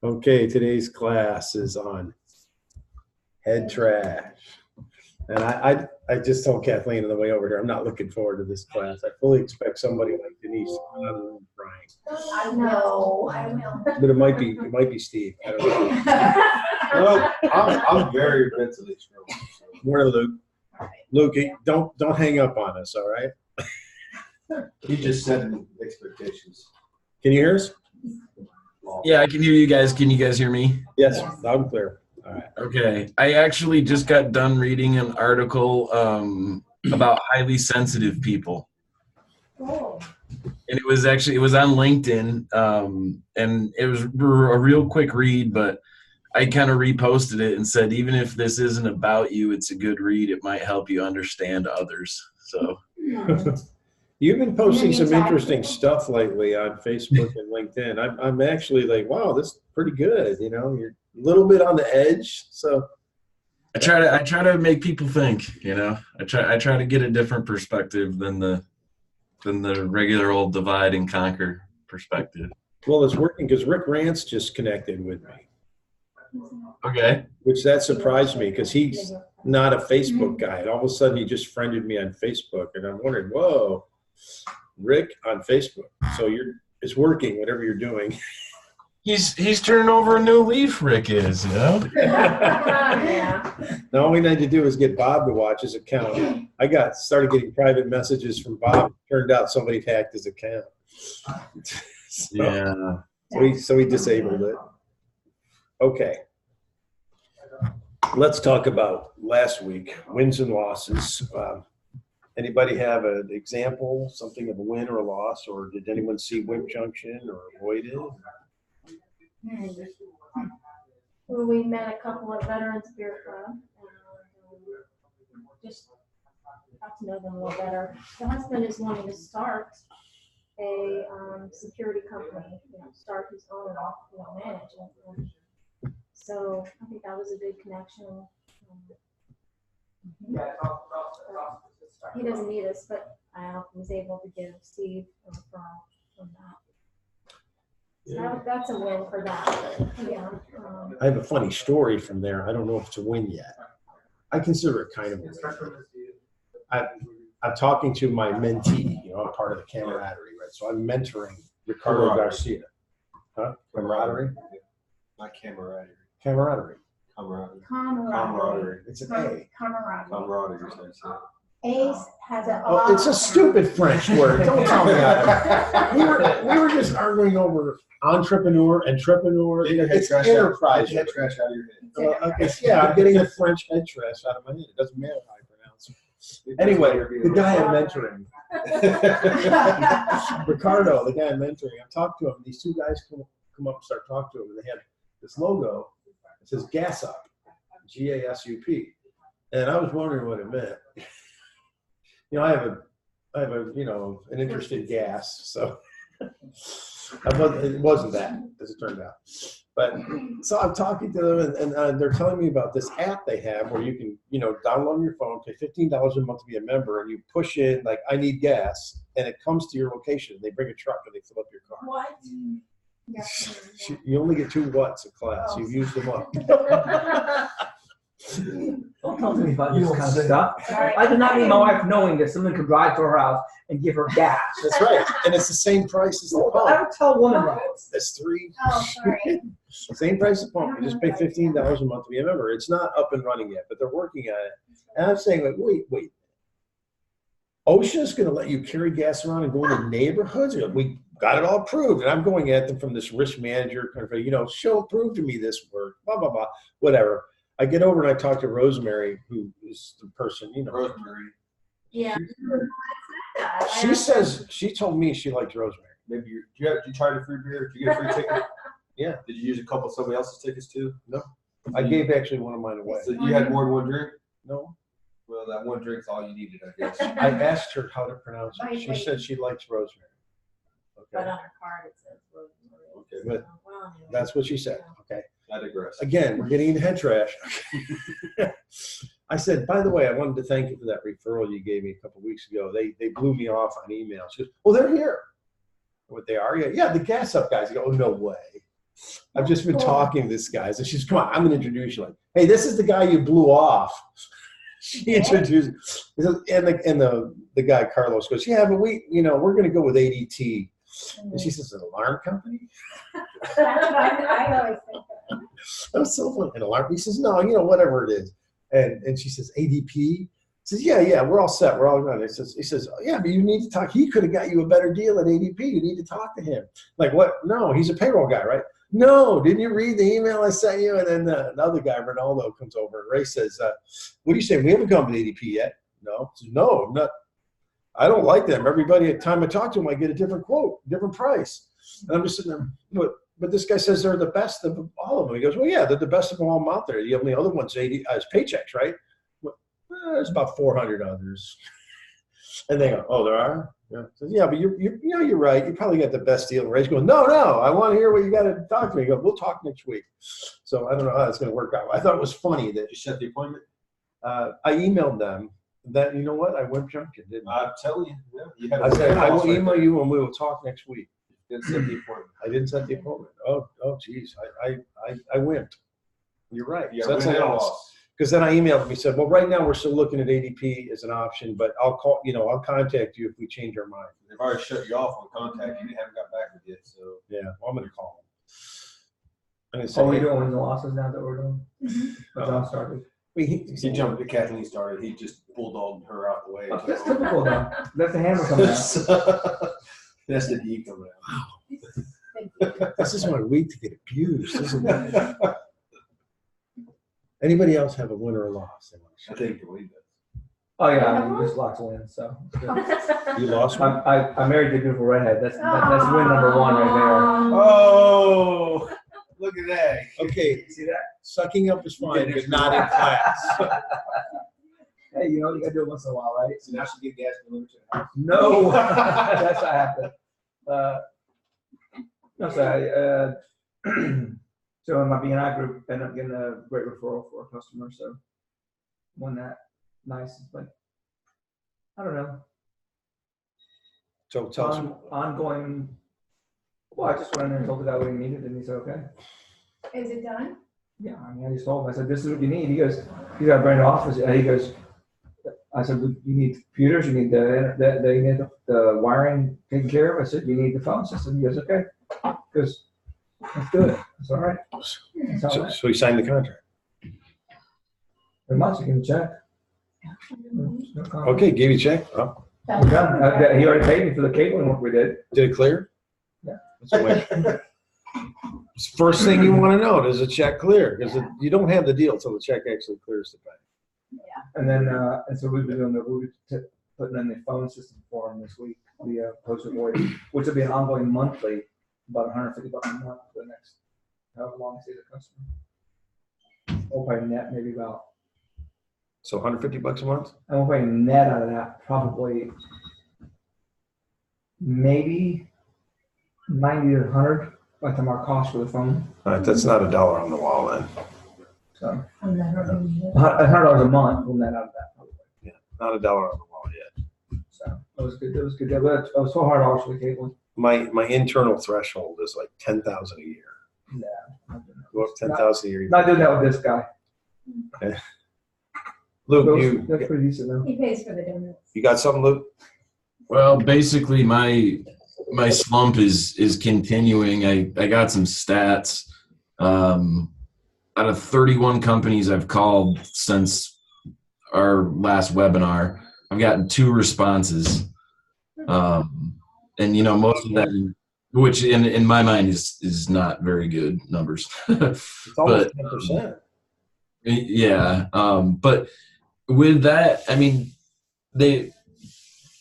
Okay, today's class is on head trash. And I just told Kathleen on the way over here, I'm not looking forward to this class. I fully expect somebody like Denise to come out of the room crying. I know. I will. But it might be Steve. I don't know. Well, I'm very mentally strong. Morning, Luke. Luke, don't hang up on us, all right? You just set expectations. Can you hear us? Yeah, I can hear you guys. Can you guys hear me? Yes, loud and clear. All right. Okay. I actually just got done reading an article about highly sensitive people. Oh. And it was on LinkedIn, and it was a real quick read, but I kind of reposted it and said, even if this isn't about you, it's a good read. It might help you understand others. So You've been posting some interesting stuff lately on Facebook and LinkedIn. I'm actually like, wow, this is pretty good. You know, you're a little bit on the edge. So I try to make people think, you know, I try to get a different perspective than the regular old divide and conquer perspective. Well, it's working because Rick Rance just connected with me. Okay. Which that surprised me because he's not a Facebook guy. And all of a sudden he just friended me on Facebook. And I'm wondering, whoa, Rick on Facebook. So it's working, whatever you're doing. He's turning over a new leaf, Rick is, you know? Yeah. Now all we need to do is get Bob to watch his account. I started getting private messages from Bob. Turned out somebody hacked his account. Yeah. So he disabled it. Okay. Let's talk about last week, wins and losses. Anybody have an example, something of a win or a loss, or did anyone see Wimp Junction or avoid it? Well, we met a couple of Veterans Beer Club and just got to know them a little better. The husband is wanting to start a security company, start his own, manage it. So I think that was a good connection. He doesn't need us, but I was able to give Steve a referral from that. So that's a win for that. But, yeah. I have a funny story from there. I don't know if it's a win yet. I consider it kind of a win. I'm talking to my mentee. I'm part of the camaraderie, right? So I'm mentoring Ricardo Garcia. Huh? Camaraderie? Not camaraderie. Camaraderie. Camaraderie. It's an A. Camaraderie. Ace has a. Oh, it's a stupid French word. Don't tell me that. We were just arguing over entrepreneur. It's enterprise. Head trash out of your head. Okay, yeah, I'm getting the French head trash out of my head. It doesn't matter how I pronounce it. Anyway, the guy I'm mentoring, Ricardo, the guy I'm mentoring, I'm talking to him. These two guys come up and start talking to him, and they have this logo. It says Gas Up, GASUP, and I was wondering what it meant. I have an interest in gas, so it wasn't that, as it turned out. But so I'm talking to them, and they're telling me about this app they have where you can, download on your phone, pay $15 a month to be a member, and you push in like I need gas, and it comes to your location. They bring a truck and they fill up your car. What? You only get 2 watts a class. You've used them up. Don't talk to me about this kind of stuff. I do not need my wife knowing that someone can drive to her house and give her gas. That's right. And it's the same price as the I pump. would tell a woman that. That's 3. Oh, sorry. Same price as pump. You just pay $15 a month to be a member. It's not up and running yet, but they're working on it. And I'm saying, like, wait. OSHA's going to let you carry gas around and go into neighborhoods? We got it all approved. And I'm going at them from this risk manager kind of, prove to me this work, blah, blah, blah, whatever. I get over and I talk to Rosemary, who is the person, Rosemary. Yeah. She told me she liked Rosemary. Maybe did you try the free beer? Did you get a free ticket? Yeah. Did you use a couple of somebody else's tickets too? No. I gave actually one of mine away. So you had more than one drink? No. Well, that one drink's all you needed, I guess. I asked her how to pronounce it. She said she likes Rosemary. But Okay. on her card it says Rosemary. Okay, But Well, anyway. that's what she said. Okay. I digress. Again, we're getting into head trash. I said, by the way, I wanted to thank you for that referral you gave me a couple of weeks ago. They blew me off on email. She goes, well, they're here. What they are? Yeah, the Gas Up guys. I go, oh, no way. I've just been talking to this guy. So she's, come on, I'm gonna introduce you. Like, hey, this is the guy you blew off. She introduced, and the guy Carlos goes, yeah, but we're gonna go with ADT. And she says, an alarm company? I always think that. That was so funny. An alarm. He says, no, whatever it is. And she says, ADP? He says, yeah, we're all set. We're all done. He says, yeah, but you need to talk. He could have got you a better deal at ADP. You need to talk to him. Like, what? No, he's a payroll guy, right? No, didn't you read the email I sent you? And then another guy, Ronaldo, comes over. And Ray says, what do you say? We haven't come to ADP yet. No. He says, no, I'm not. I don't like them. Everybody, at the time I talk to them, I get a different quote, different price. And I'm just sitting there, but this guy says they're the best of all of them. He goes, well, yeah, they're the best of all of them out there. The only other one's is Paychecks, right? Well, there's about 400 others. And they go, oh, there are? Yeah. So, yeah, but you're right. You probably got the best deal. And Ray's going, no, I want to hear what you got to talk to me. He goes, we'll talk next week. So I don't know how that's going to work out. I thought it was funny that You set the appointment? I emailed them that, you know what? I went junking, didn't I? I'm telling you. Yeah, you had I said, I will right email there. you and we will talk next week. Didn't set the appointment. I didn't set the appointment. Oh, geez. I wimped. You're right. Yeah, So that's a win and loss. Because then I emailed him. He said, well, right now we're still looking at ADP as an option, but I'll contact you if we change our mind. They've already shut you off on contact. You haven't got back with you, so. Yeah, well, I'm going to call him. I'm going to Are we say, doing wins and losses now that we're doing? But John started. He jumped to Kathleen started. He just bulldogged her out the way. That's typical though. That's the hammer coming out. That's the D coming out. this is my week to get abused, isn't it? Anybody else have a win or a loss? I think you believe that. Oh yeah, I mean, just lots of wins. So You lost one? I married the beautiful redhead. That's win number one right Oh, look at that. Okay, there. See that? sucking up is fine, Yeah, but not in class. Hey, you know you gotta do it once in a while, right? So now she get gas delivered to the house. No, that's not happening. No, sorry. So in my BNI group, ended up getting a great referral for a customer. So won that. Nice, but I don't know. So tell us. Ongoing. Well, I just went in there and told the guy what he needed, and he said, okay. Is it done? Yeah, I mean, I just told him. I said, this is what you need. He goes, you got a brand new office. He goes, I said, you need computers, you need the wiring taken care of. I said, you need the phone system. He goes, okay. He goes, let's do it. It's all right. That's all right. So he signed the contract. Pretty much, you can check. No comment. Okay, gave you a check. Oh, We're done. He already paid me for the cabling work we did. did it clear? Yeah. That's the first thing you want to know, does the check clear? Because you don't have the deal until the check actually clears the bank. And then, and so we've been doing putting in the phone system for him this week, the post-it voice, which will be an ongoing monthly, about $150 a month for the next, however long I see the customer. We'll pay net maybe about, So $150 a month? and we'll pay net out of that probably maybe 90 to 100 by the time our cost for the phone. All right, that's not $1 on the wall then. So $100 a month will net out of that probably. Yeah, not $1 on the wall yet. So it was good. It was good. It was $400 for the cable. My internal threshold is like 10,000 a year. Yeah. Go up 10,000 a year. Not doing that with this guy. Luke, That's pretty decent though. He pays for the donuts. you got something, Luke? Well, basically, my slump is continuing. I got some stats. Out of 31 companies I've called since our last webinar, I've gotten 2 responses. And most of that, which in my mind is not very good numbers. It's almost 10%. Yeah. But with that, I mean,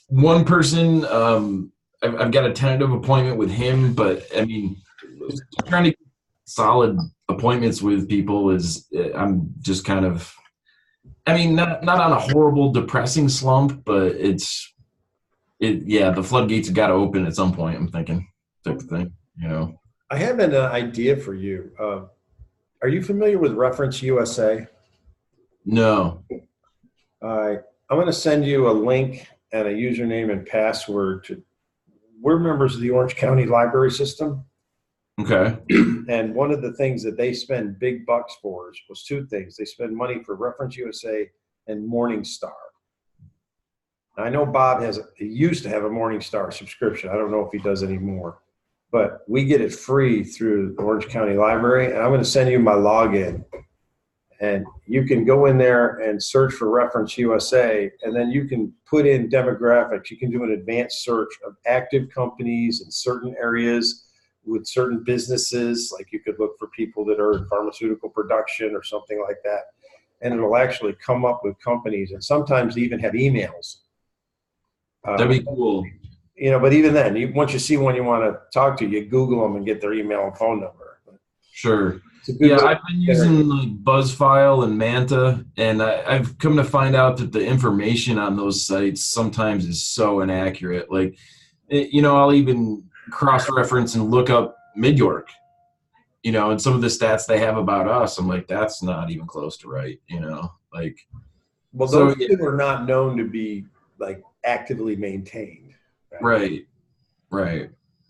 one person, I've got a tentative appointment with him, but I mean, trying to get solid appointments with people I'm just kind of, I mean, not on a horrible, depressing slump, but the floodgates have got to open at some point, I'm thinking, type of thing, I have an idea for you. Are you familiar with Reference USA? No. I'm going to send you a link and a username and password we're members of the Orange County Library System. Okay. And one of the things that they spend big bucks for was two things. They spend money for Reference USA and Morningstar. I know Bob he used to have a Morningstar subscription. I don't know if he does anymore, but we get it free through the Orange County Library. And I'm going to send you my login, and you can go in there and search for Reference USA, and then you can put in demographics. You can do an advanced search of active companies in certain areas with certain businesses. Like you could look for people that are in pharmaceutical production or something like that. And it'll actually come up with companies, and sometimes they even have emails. That'd be cool. But even then, once you see one you want to talk to, you Google them and get their email and phone number. Sure. Yeah, I've been using like BuzzFile and Manta, and I've come to find out that the information on those sites sometimes is so inaccurate. Like, I'll even cross-reference and look up Mid-York, and some of the stats they have about us. I'm like, that's not even close to right, like. Well, those two are not known to be like actively maintained. Right.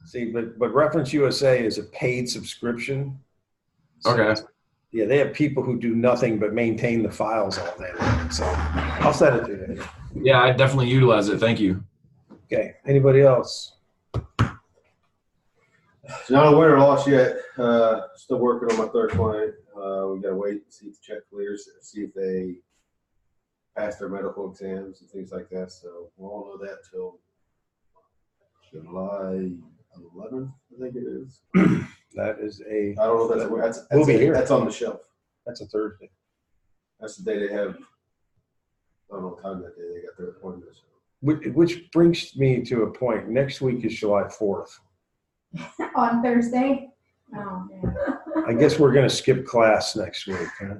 See, but Reference USA is a paid subscription. So, okay. Yeah, they have people who do nothing but maintain the files all day long. So I'll send it to you. Yeah, I definitely utilize it. Thank you. Okay. Anybody else? So not a winner loss yet. Still working on my third client. We gotta wait and see if the check clears, see if they pass their medical exams and things like that. So we won't know that till July 11th, I think it is. That is I don't know if that's we'll be here. That's on the shelf. That's a Thursday. That's the day they have. I don't know what time that day they got their appointment. So. Which brings me to a point. Next week is July 4th. On Thursday? Oh, man. I guess we're going to skip class next week. Huh?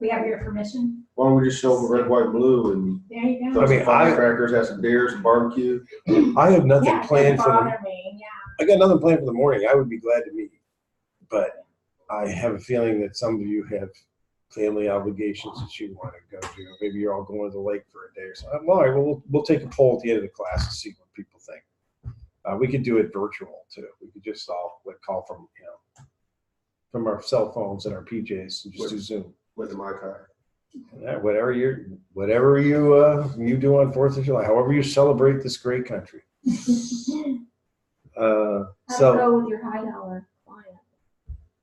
We have your permission? Why don't we just show them red, white, blue, and There you go. throw some firecrackers, have some beers, some barbecue. I have nothing planned for bother me. Yeah. I got nothing planned for the morning. I would be glad to meet you, but I have a feeling that some of you have family obligations that you want to go to. Maybe you're all going to the lake for a day or something. All right, well, we'll take a poll at the end of the class and see what people think. We could do it virtual too. We could just all call from our cell phones and our PJs and just do Zoom. With the mic high. Yeah, whatever you do on 4th of July, however you celebrate this great country. How to go with your high dollar client?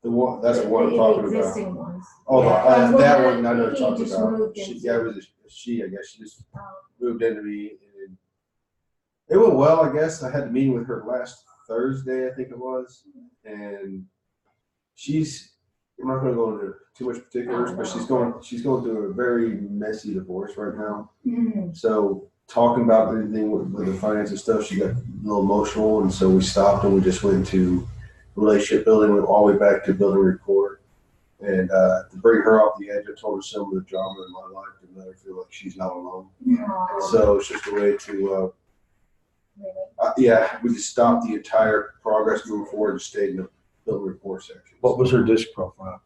The one that's the one I'm talking the about. existing ones. Oh, Yeah. that one I know what He you're talking just about. moved She, into- yeah, it was she. I guess she just moved into me. And it went well, I guess. I had the meeting with her last Thursday, I think it was, and I'm not going to go into too much particulars, but she's going through a very messy divorce right now. Mm-hmm. So talking about anything with the finance and stuff, she got a little emotional, and so we stopped and we just went to relationship building, went all the way back to building rapport. And to bring her off the edge, I told her some of the drama in my life to let her feel like she's not alone. Aww. So it's just a way to, we just stopped the entire progress moving forward and stayed in the building rapport section. What was her disc profile?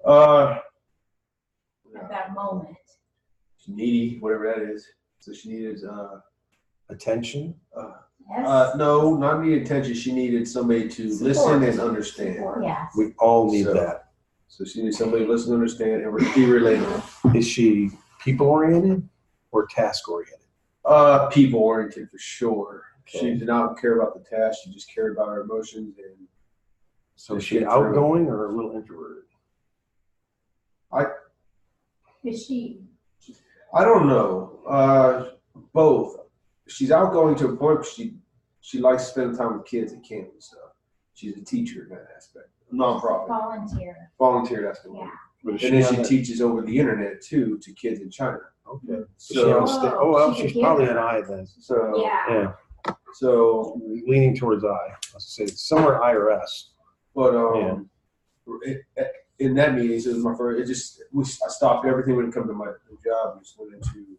At that moment. Needy, whatever that is. So she needed Attention? Yes. no, not needed attention. She needed somebody to Support. listen and understand. Support. Yes. We all need So- that. So she needs somebody to listen, understand, and be relatable. Is she people-oriented or task-oriented? People oriented for sure. Okay. She did not care about the task. She just cared about her emotions. And So is she outgoing or a little introverted? Is she? I don't know. Both. She's outgoing to a point. She likes spending time with kids at camp and stuff. She's a teacher in that aspect. Nonprofit. Volunteer. That's the one. Yeah. But is And then on she the- teaches over the internet too to kids in China. Okay. So, Oh, well, she's a she's probably giver. an I then. so, Yeah. Yeah, so, leaning towards I. Let's say it's somewhere IRS. but in that meeting, so it was my first. I stopped everything when it came to my job and just went into,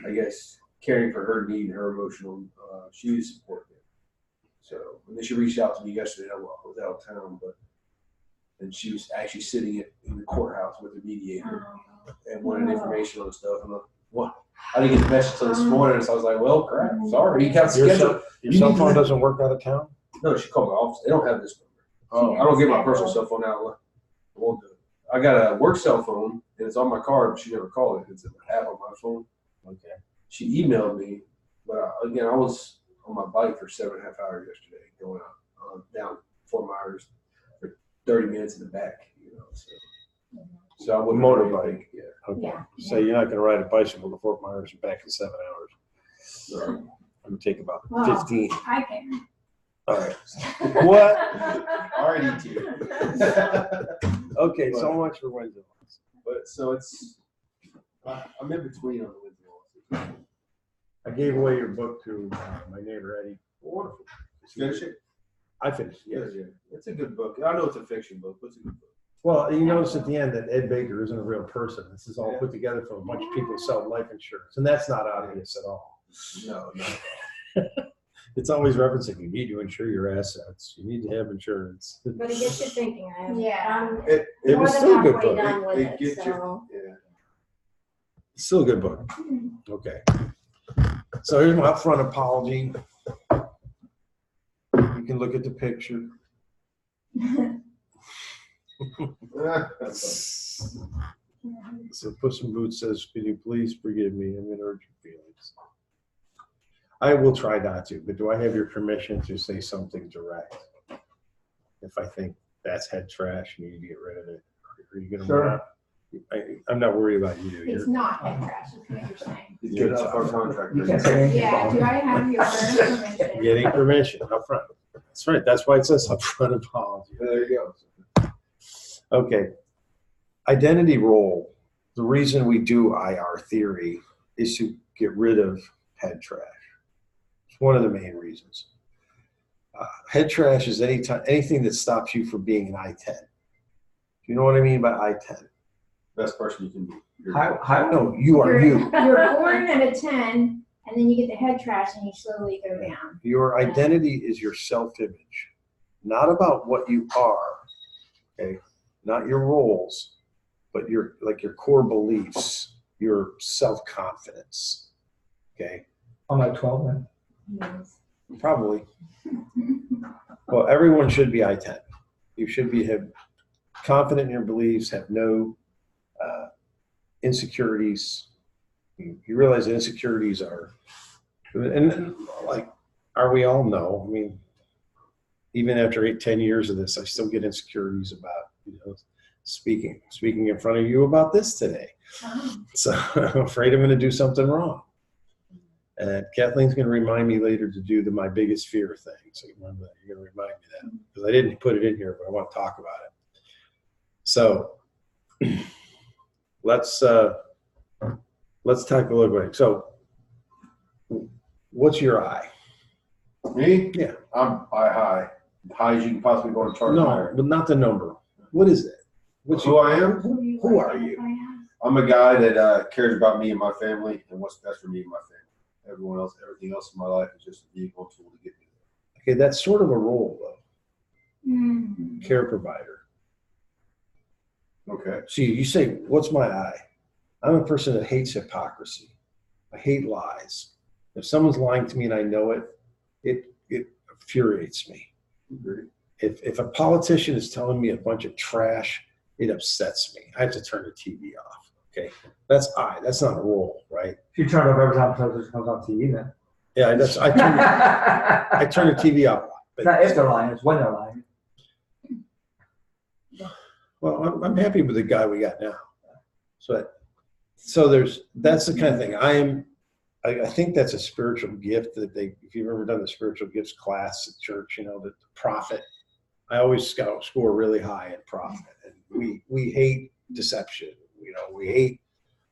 I guess, caring for her need and her emotional. She needed support there. So, and then she reached out to me yesterday. I was out of town, and she was actually sitting in the courthouse with the mediator and wanted information on stuff. And I'm like, what? I didn't get the message until this morning, so I was like, well, crap, sorry. You got scheduled. Your cell phone doesn't work out of town? No, she called my office. They don't have this number. Oh, I don't get my personal cell phone out. I won't do it. I got a work cell phone, and it's on my card, but she never called it. It's an app on my phone. Okay. She emailed me, but again, I was on my bike for 7.5 hours yesterday, going out down 4 miles for 30 minutes in the back. So I wouldn't Motorbike. Yeah. Okay. Yeah. So you're not going to ride a bicycle to Fort Myers and back in 7 hours. So, It would take about Wow. 15. I can. All right. What? already Okay, so much for Wednesday. But so I'm in between on the Wednesday. I gave away your book to my neighbor Eddie. Wonderful. Finish it? I finished it, yes. Yeah. It's a good book. I know it's a fiction book, but it's a good book. Well, you notice at the end that Ed Baker isn't a real person. This is all put together from a bunch of people who sell life insurance. And that's not obvious at all. No. It's always referencing you need to insure your assets. You need to have insurance. But it gets you thinking. Yeah. It More was than still a good halfway book. done with it, gets so. Yeah. Still a good book. Okay. So here's my upfront apology. You can look at the picture. So Puss in Boots says, "Can you please forgive me? I'm going to hurt your feelings." I will try not to, but do I have your permission to say something direct? If I think that's head trash, you need to get rid of it. Are you going to? Sure. I'm not worried about you. It's not head trash, is what you're saying. Get off our contract. You can't say anything Yeah, about do it. I have your permission? Getting permission up front. That's right. That's why it says upfront apology. There you go. Okay. Identity role. The reason we do IR theory is to get rid of head trash. It's one of the main reasons. Head trash is anything that stops you from being an I-10. Do you know what I mean by I-10? Best person you can be. No, you are you. You're born at a 10, and then you get the head trash, and you slowly go down. Your identity is your self-image, not about what you are, okay? Not your roles, but your core beliefs, your self-confidence, okay? I'm like 12 then. Yes. Probably. Well, everyone should be I-10. You should have confident in your beliefs, have no insecurities. You realize that insecurities are, and like, we all know, I mean, even after 10 years of this, I still get insecurities about, speaking in front of you about this today. So I'm afraid I'm going to do something wrong. And Kathleen's going to remind me later to do my biggest fear thing. So remember that. You're going to remind me that because I didn't put it in here, but I want to talk about it. So let's take a look at it. So what's your I? Me? Yeah. I'm high as you can possibly go and charge No, higher. but not the number. What is it? What's Who I am? Who are you? I'm a guy that cares about me and my family and what's best for me and my family. Everything else in my life is just a vehicle tool to get me Okay, that's sort of a role though. Mm. Care provider. there. Okay. See, you say, what's my I? I'm a person that hates hypocrisy. I hate lies. If someone's lying to me and I know it, it infuriates me. If a politician is telling me a bunch of trash, it upsets me. I have to turn the TV off. Okay, that's I. That's not a role, right? If you turn it off every time it comes on TV, then. Yeah, I turn the TV off. It's not if they're lying, it's when they're lying. Well, I'm happy with the guy we got now. So that's the kind of thing. I think that's a spiritual gift that if you've ever done the spiritual gifts class at church, the prophet. I always score really high in prophet, and we hate deception. We hate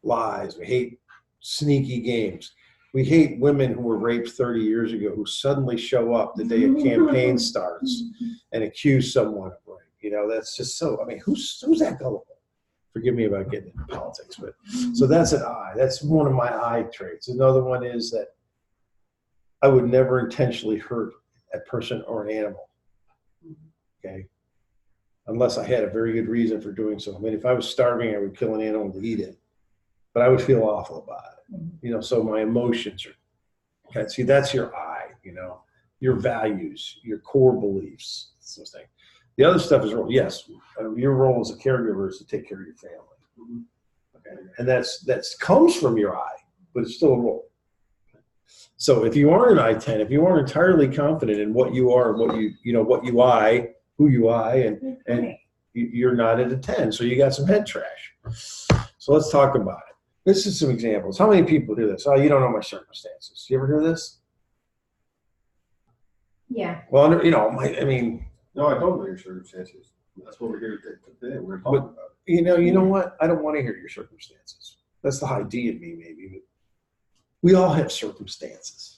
lies. We hate sneaky games. We hate women who were raped 30 years ago who suddenly show up the day a campaign starts and accuse someone of rape. That's just so. I mean, who's that gullible? Forgive me about getting into politics, but so that's an I. That's one of my I traits. Another one is that I would never intentionally hurt a person or an animal. Okay. Unless I had a very good reason for doing so. I mean, if I was starving, I would kill an animal to eat it, but I would feel awful about it. So my emotions are, okay, see, that's your I, your values, your core beliefs, those things. The other stuff is role. Yes, your role as a caregiver is to take care of your family. Okay. And that's comes from your I, but it's still a role. So if you aren't an I-10, if you aren't entirely confident in what you are, what who you I, and you're not at a 10, so you got some head trash. So let's talk about it. This is some examples. How many people hear this? Oh, you don't know my circumstances. You ever hear this? Yeah. Well, I mean. No, I don't know your circumstances. That's what we're here today. We're talking about. You know what? I don't want to hear your circumstances. That's the high D in me, maybe. But we all have circumstances.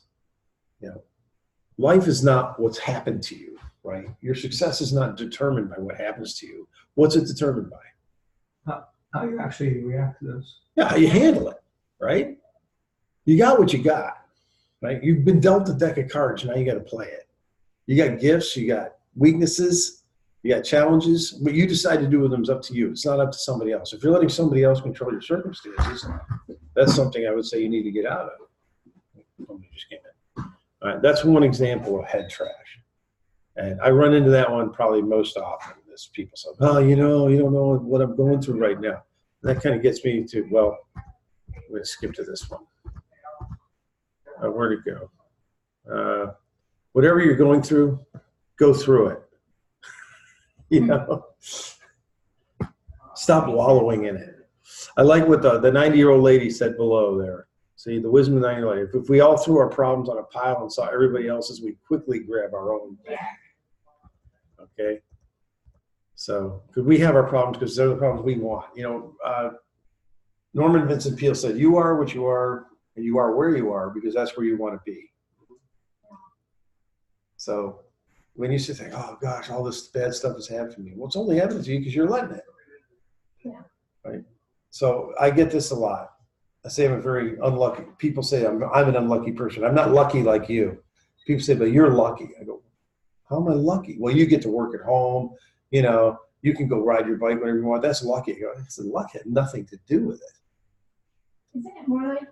Life is not what's happened to you, right? Your success is not determined by what happens to you. What's it determined by? How you actually react to those? Yeah, how you handle it, right? You got what you got, right? You've been dealt a deck of cards. Now you got to play it. You got gifts. You got weaknesses. You got challenges. What you decide to do with them is up to you. It's not up to somebody else. If you're letting somebody else control your circumstances, that's something I would say you need to get out of. Somebody just came in. All right, that's one example of head trash. And I run into that one probably most often. Is people say, "Oh, you don't know what I'm going through right now." And that kind of gets me to, well, I'm going to skip to this one. Where'd it go? Whatever you're going through, go through it. Stop wallowing in it. I like what the 90-year-old lady said below there. See, the wisdom of the 90-year-old lady. If we all threw our problems on a pile and saw everybody else's, we'd quickly grab our own back. Okay? So, because we have our problems because they're the problems we want. Norman Vincent Peale said, "You are what you are, and you are where you are because that's where you want to be." So, when you sit there, "Oh gosh, all this bad stuff has happened to me," well, it's only happening to you because you're letting it. Yeah. Right. So I get this a lot. I say I'm a very unlucky. People say I'm an unlucky person. I'm not lucky like you. People say, "But you're lucky." I go, "How am I lucky?" "Well, you get to work at home. You can go ride your bike whenever you want. That's lucky." I go, "It's luck had nothing to do with it." Isn't it more like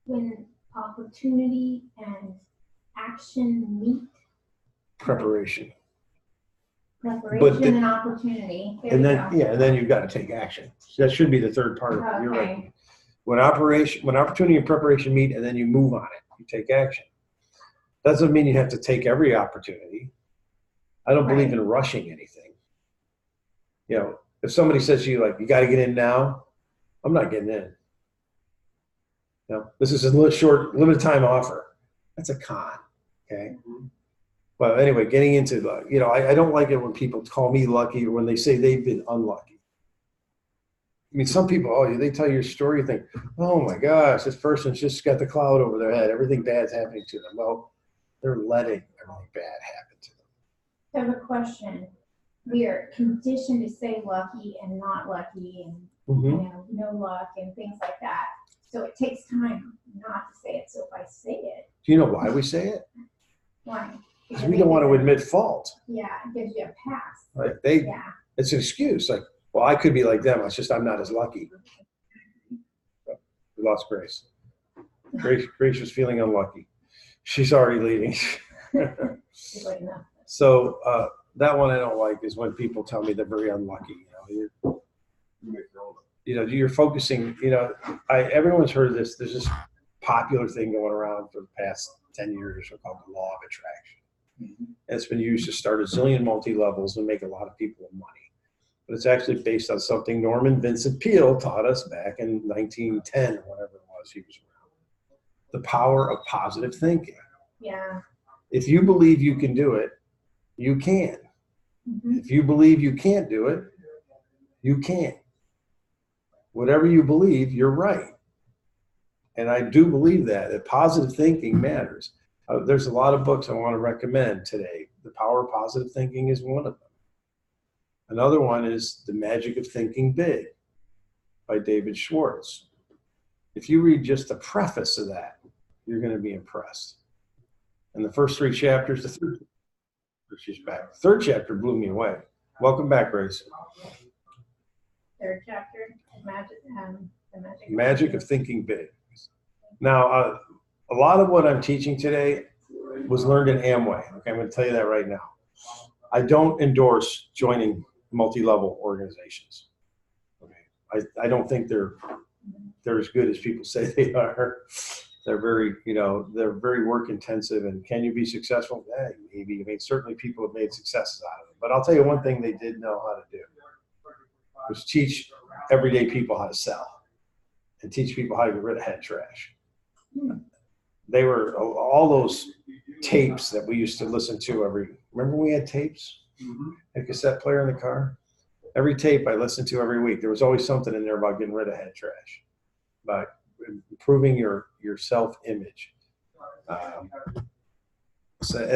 when opportunity and action meet? Preparation. Preparation and opportunity. There And you then, go. and then you've got to take action. That should be the third part of it. You're right. Okay. When opportunity and preparation meet, and then you move on it, you take action. Doesn't mean you have to take every opportunity. I don't believe in rushing anything. If somebody says to you, like, "You got to get in now," I'm not getting in. This is a limited time offer. That's a con. Okay. But anyway, getting into I don't like it when people call me lucky or when they say they've been unlucky. I mean, some people, they tell your story, you think, "Oh my gosh, this person's just got the cloud over their head. Everything bad's happening to them." Well, they're letting everything bad happen to them. I have a question. We are conditioned to say lucky and not lucky and no luck and things like that. So it takes time not to say it. So if I say it, Do you know why we say it? why? Because we don't want to admit fault. Yeah, it gives you a pass. Right? It's an excuse. Like, well, I could be like them. It's just I'm not as lucky. We lost Grace. Grace was feeling unlucky. She's already leaving. So that one I don't like is when people tell me they're very unlucky. You're focusing. Everyone's heard this. There's this popular thing going around for the past 10 years called the law of attraction. And it's been used to start a zillion multi-levels and make a lot of people money. But it's actually based on something Norman Vincent Peale taught us back in 1910 or whatever it was he was around. The power of positive thinking. Yeah. If you believe you can do it, you can. If you believe you can't do it, you can't. Whatever you believe, you're right. And I do believe that positive thinking matters. There's a lot of books I want to recommend today. The Power of Positive Thinking is one of them. Another one is The Magic of Thinking Big by David Schwartz. If you read just the preface of that, you're going to be impressed. And the first 3 chapters, she's back. The 3rd chapter blew me away. Welcome back, Grace. 3rd chapter, the Magic of Thinking Big. Now, a lot of what I'm teaching today was learned in Amway. Okay, I'm going to tell you that right now. I don't endorse joining multi-level organizations. Okay. I don't think they're as good as people say they are. They're very, they're very work intensive, and can you be successful? Maybe. I mean, certainly people have made successes out of it. But I'll tell you one thing they did know how to do was teach everyday people how to sell and teach people how to get rid of head trash. They were all those tapes that we used to listen to remember when we had tapes? A cassette player in the car? Every tape I listened to every week, there was always something in there about getting rid of head trash, about improving your self-image. And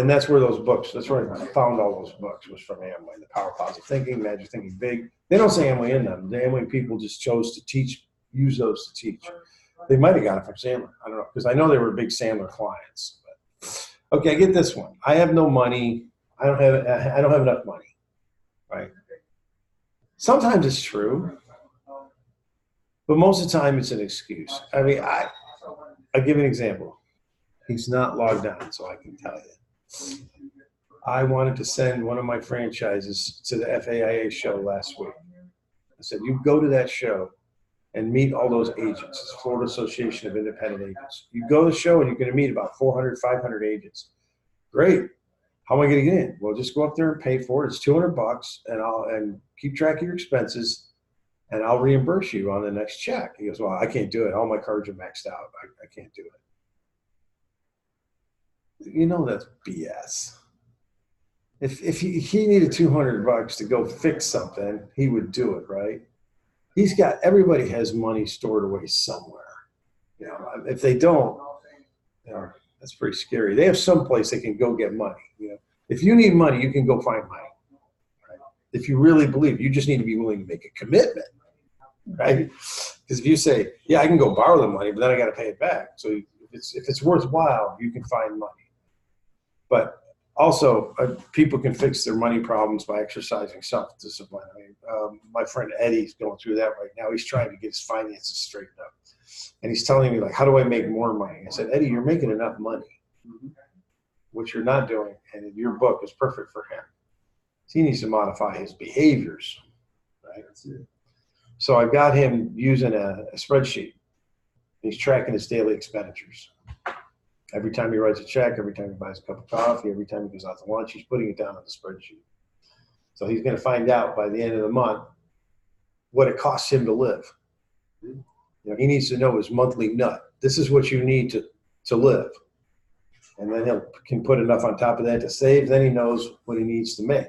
that's where that's where I found all those books, was from Amway. The Power of Positive Thinking, Magic Thinking Big. They don't say Amway in them. The Amway people just chose to use those to teach. They might have got it from Sandler. I don't know, because I know they were big Sandler clients. But, okay, I get this one. I have no money. I don't have enough money, right? Sometimes it's true, but most of the time it's an excuse. I mean, I'll give an example. He's not logged on, so I can tell you. I wanted to send one of my franchises to the FAIA show last week. I said, you go to that show and meet all those agents. It's Florida Association of Independent Agents. You go to the show and you're going to meet about 400, 500 agents. Great. How am I going to get in? Well, just go up there and pay for it. It's $200, and keep track of your expenses, and I'll reimburse you on the next check. He goes, well, I can't do it. All my cards are maxed out. I can't do it. That's BS. If he needed $200 to go fix something, he would do it, right? Everybody has money stored away somewhere. If they don't, that's pretty scary. They have some place they can go get money. If you need money, you can go find money. Right? If you really believe, you just need to be willing to make a commitment, right? Because if you say, yeah, I can go borrow the money, but then I got to pay it back. So if it's worthwhile, you can find money. But also, people can fix their money problems by exercising self-discipline. I mean, my friend Eddie's going through that right now. He's trying to get his finances straightened up. And he's telling me, like, how do I make more money? I said, Eddie, you're making enough money. What you're not doing, and your book is perfect for him. He needs to modify his behaviors, right? So I've got him using a spreadsheet. He's tracking his daily expenditures. Every time he writes a check, every time he buys a cup of coffee, every time he goes out to lunch, he's putting it down on the spreadsheet. So he's going to find out by the end of the month what it costs him to live. He needs to know his monthly nut. This is what you need to live. And then he can put enough on top of that to save. Then he knows what he needs to make.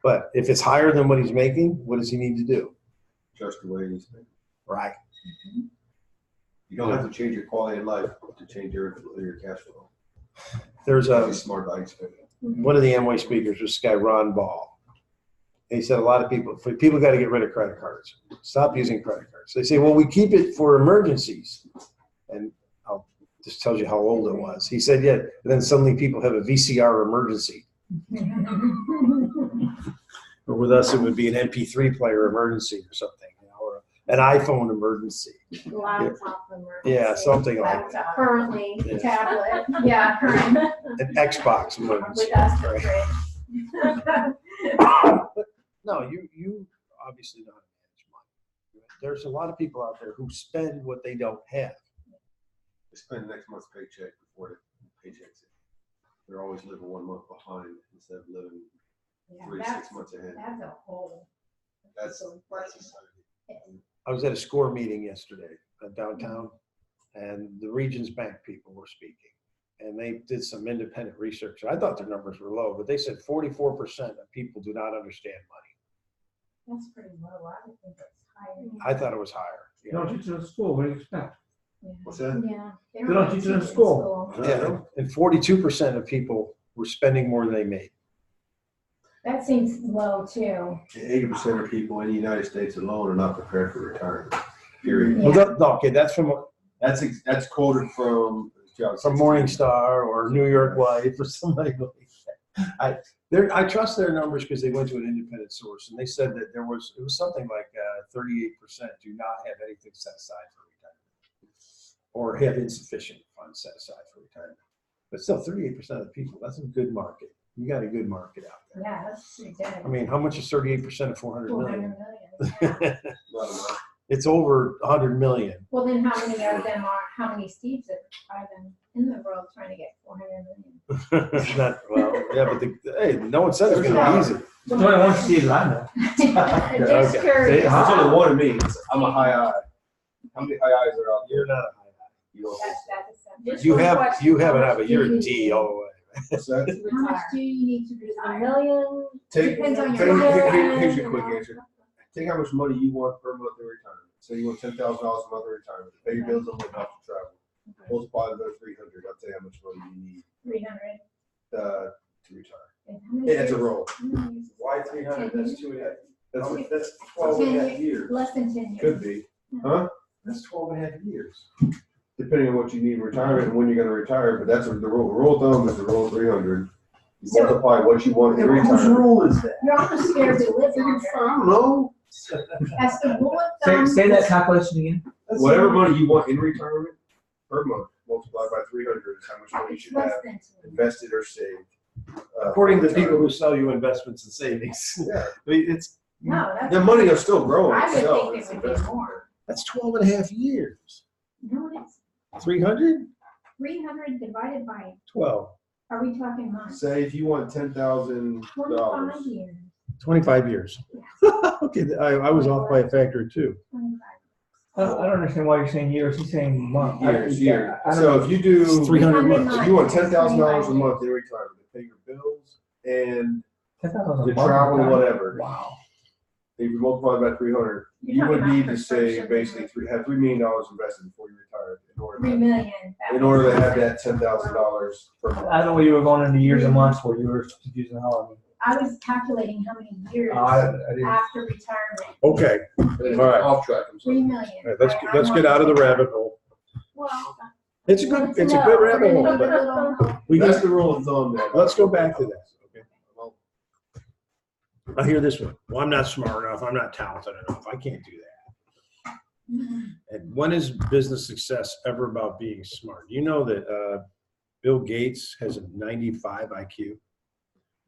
But if it's higher than what he's making, what does he need to do? Just the way he's making. Right. You don't have to change your quality of life to change your cash flow. There's smart how you spend it. One of the Amway speakers was this guy, Ron Ball. And he said a lot of people got to get rid of credit cards. Stop using credit cards. They say, well, we keep it for emergencies. And this tells you how old it was. He said, yeah, and then suddenly people have a VCR emergency. Or with us, it would be an MP3 player emergency or something, or an iPhone emergency. Laptop emergency. Yeah, something like that. Currently, Yeah. Tablet, yeah, current. An Xbox emergency. With us, the Right. fridge. But no, you obviously know how to manage money. There's a lot of people out there who spend what they don't have. They spend next month's paycheck before the paycheck's in. They're always living 1 month behind instead of living 3 to 6 months ahead. That's a whole. That's society. I was at a SCORE meeting yesterday downtown, and the Regions Bank people were speaking. And they did some independent research. I thought their numbers were low, but they said 44% of people do not understand money. That's pretty low. I would think it's higher. I thought it was higher. You don't teach it in school. What do you expect? What's that? Yeah. They They don't teach it in school. Yeah, and 42% of people were spending more than they made. That seems low too. 80% of people in the United States alone are not prepared for retirement. Period. Yeah. Well, okay, that's That's quoted from Morningstar or New York Life or somebody like that. I trust their numbers because they went to an independent source, and they said that it was something like 38% do not have anything set aside for retirement or have insufficient funds set aside for retirement. But still, 38% of the people, that's a good market. You got a good market out there. Yeah, that's pretty good. I mean, how much is 38% of 400 million? 400 million. Yeah. Not enough. It's over 100 million. Well, then how many of them how many Steves are them in the world trying to get 400 million? It's not, well, yeah, but hey, no one said it's going to be easy. There's only one Steve I know. Just okay. curious. See, There's only one of me. I'm a high eye. How many high eyes are out there? You're not a high You don't That's a Just You one have question. you have it How out, much but you're do you a D need all the way. What's that? to How much retire? do you need to A retire? million? Take, Depends on take- your here's your plan. quick answer. Take how much money you want per month in retirement. So you want $10,000 a month in retirement. Pay your bills and live off to travel. Multiply by 300. I'll tell you how much money you need 300. to retire. And how many Hey, that's a years? roll. How many years? Why 300? That's 2.5. That's 12 12 and a and a half half years. Less than 10 years. Could be. Huh? That's 12 and a half years. Depending on what you need in retirement and when you're going to retire, but that's the rule. The rule of thumb is the rule of 300. You So- multiply what you want in Whose retirement. rule is that? You're almost scared to live I longer. don't know. That's the rule of Say, thumb. say that calculation again. Whatever money you want in retirement per month, multiplied by 300 is how much money you It's should less have than 10. invested or saved. According to for people who retirement. sell you investments and savings. Yeah. I mean, it's No, that's. The money is still growing I would itself. think It's it would be invested. more. that's 12 and a half years. No, it's 300? 300 divided by, 12. are we talking months? Say if you want $10,000. 25 years. 25 years. Okay, I was off by a factor of 2. 25. I don't understand why you're saying years. He's saying month. Years. I don't So know. if you do, It's 300 months. if you want $10,000 a month in retirement to pay your bills and 10,000 a to month. travel, whatever. Wow. If you multiply by 300, You're you talking would about need to say prescription basically have $3 million invested before you retire $3 million. in order to have that $10,000 per month. I know where you were going into years and months where you were confusing how I was calculating how many years I didn't. after retirement. Okay, All right. Off track. I'm sorry. 3 million. all right, let's get out of the rabbit hole. Well, It's a good rabbit hole, but but. we That's got, the rule of thumb. There. let's go back to that. Okay. Well, I hear this one. Well, I'm not smart enough. I'm not talented enough. I can't do that. And when is business success ever about being smart? You know that Bill Gates has a 95 IQ.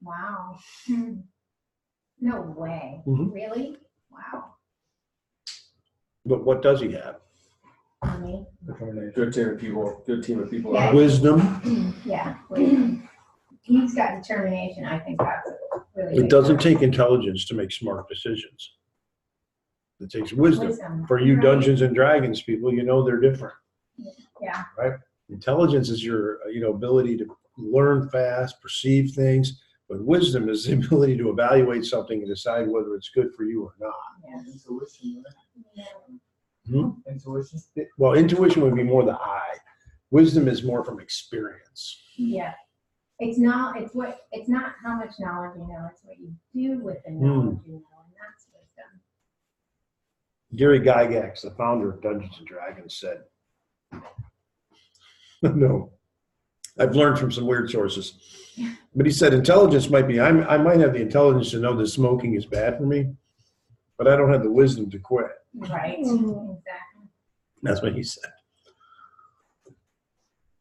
Wow. No way. Mhm. Really? Wow. But what does he have? Money. good team of people. Good team of people. Yeah. Wisdom. Yeah. He's got determination. I think that's really. It big doesn't part. take intelligence to make smart decisions. It takes wisdom. Wisdom. For you Right. Dungeons and Dragons people, you know they're different. Yeah. Right? Intelligence is your ability to learn fast, perceive things, but wisdom is the ability to evaluate something and decide whether it's good for you or not. Yeah. Intuition, Yeah. Hmm? Intuition. Well, intuition would be more the eye. Wisdom is more from experience. Yeah. It's not how much knowledge you know, it's what you do with the knowledge you know, and that's wisdom. Gary Gygax, the founder of Dungeons and Dragons, said, no, I've learned from some weird sources, but he said intelligence might be, I might have the intelligence to know that smoking is bad for me, but I don't have the wisdom to quit. Right. Exactly. That's what he said.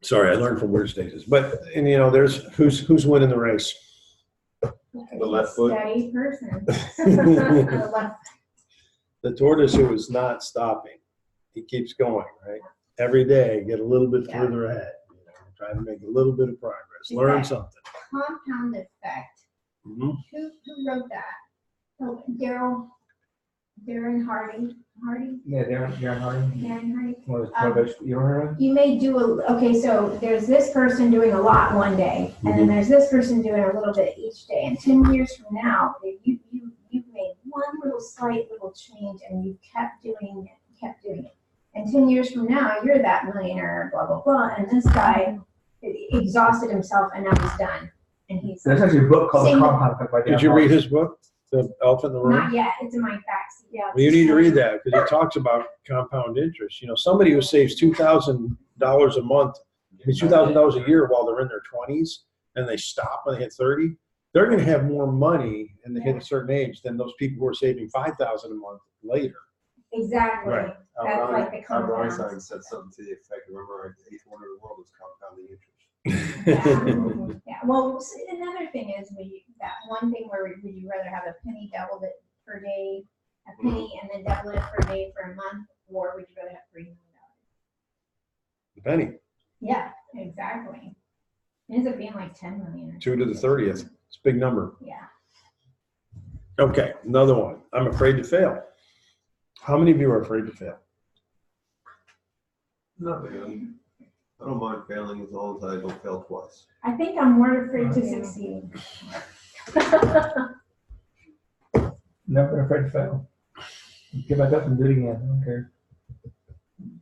Sorry, I learned from weird stages, but there's who's winning the race. The left foot. Steady person. The left. The tortoise who is not stopping. He keeps going, right? Every day, get a little bit further ahead. Trying to make a little bit of progress. Learn something. Compound effect. Mhm. Who wrote that? Oh, Darren Hardy. Yeah, Darren Hardy. Darren Hardy. You ever heard of him? You may do okay, so there's this person doing a lot one day, and then there's this person doing a little bit each day. And 10 years from now, if you've made one slight little change and you kept doing it. And 10 years from now, you're that millionaire, blah, blah, blah. And this guy exhausted himself and now he's done. And he's There's actually a book called Same. Compound Effect by Darren Did you Hardy. read his book, The Elephant in the Room? not yet, it's in my facts. Yeah. Well, you need to read that because it talks about compound interest. Somebody who saves $2,000 a month, $2,000 a year while they're in their 20s, and they stop when they hit 30, they're going to have more money when they hit a certain age than those people who are saving $5,000 a month later. Exactly. Right. That's like the Albert compound. Einstein said something to the effect, remember, the eighth wonder of the world is compounding interest. Yeah, well, another thing is that one thing where would you rather have a penny doubled it per day, a penny and then double it per day for a month, or would you rather have $3 million? Penny, Yeah, exactly. It ends up being like 10 million. 2 to the 30th. It's a big number. Yeah. Okay, another one. I'm afraid to fail. How many of you are afraid to fail? Not really. I don't mind failing as long as I don't fail twice. I think I'm more afraid to succeed. Never been afraid to fail. Get back up and do it again. I don't care.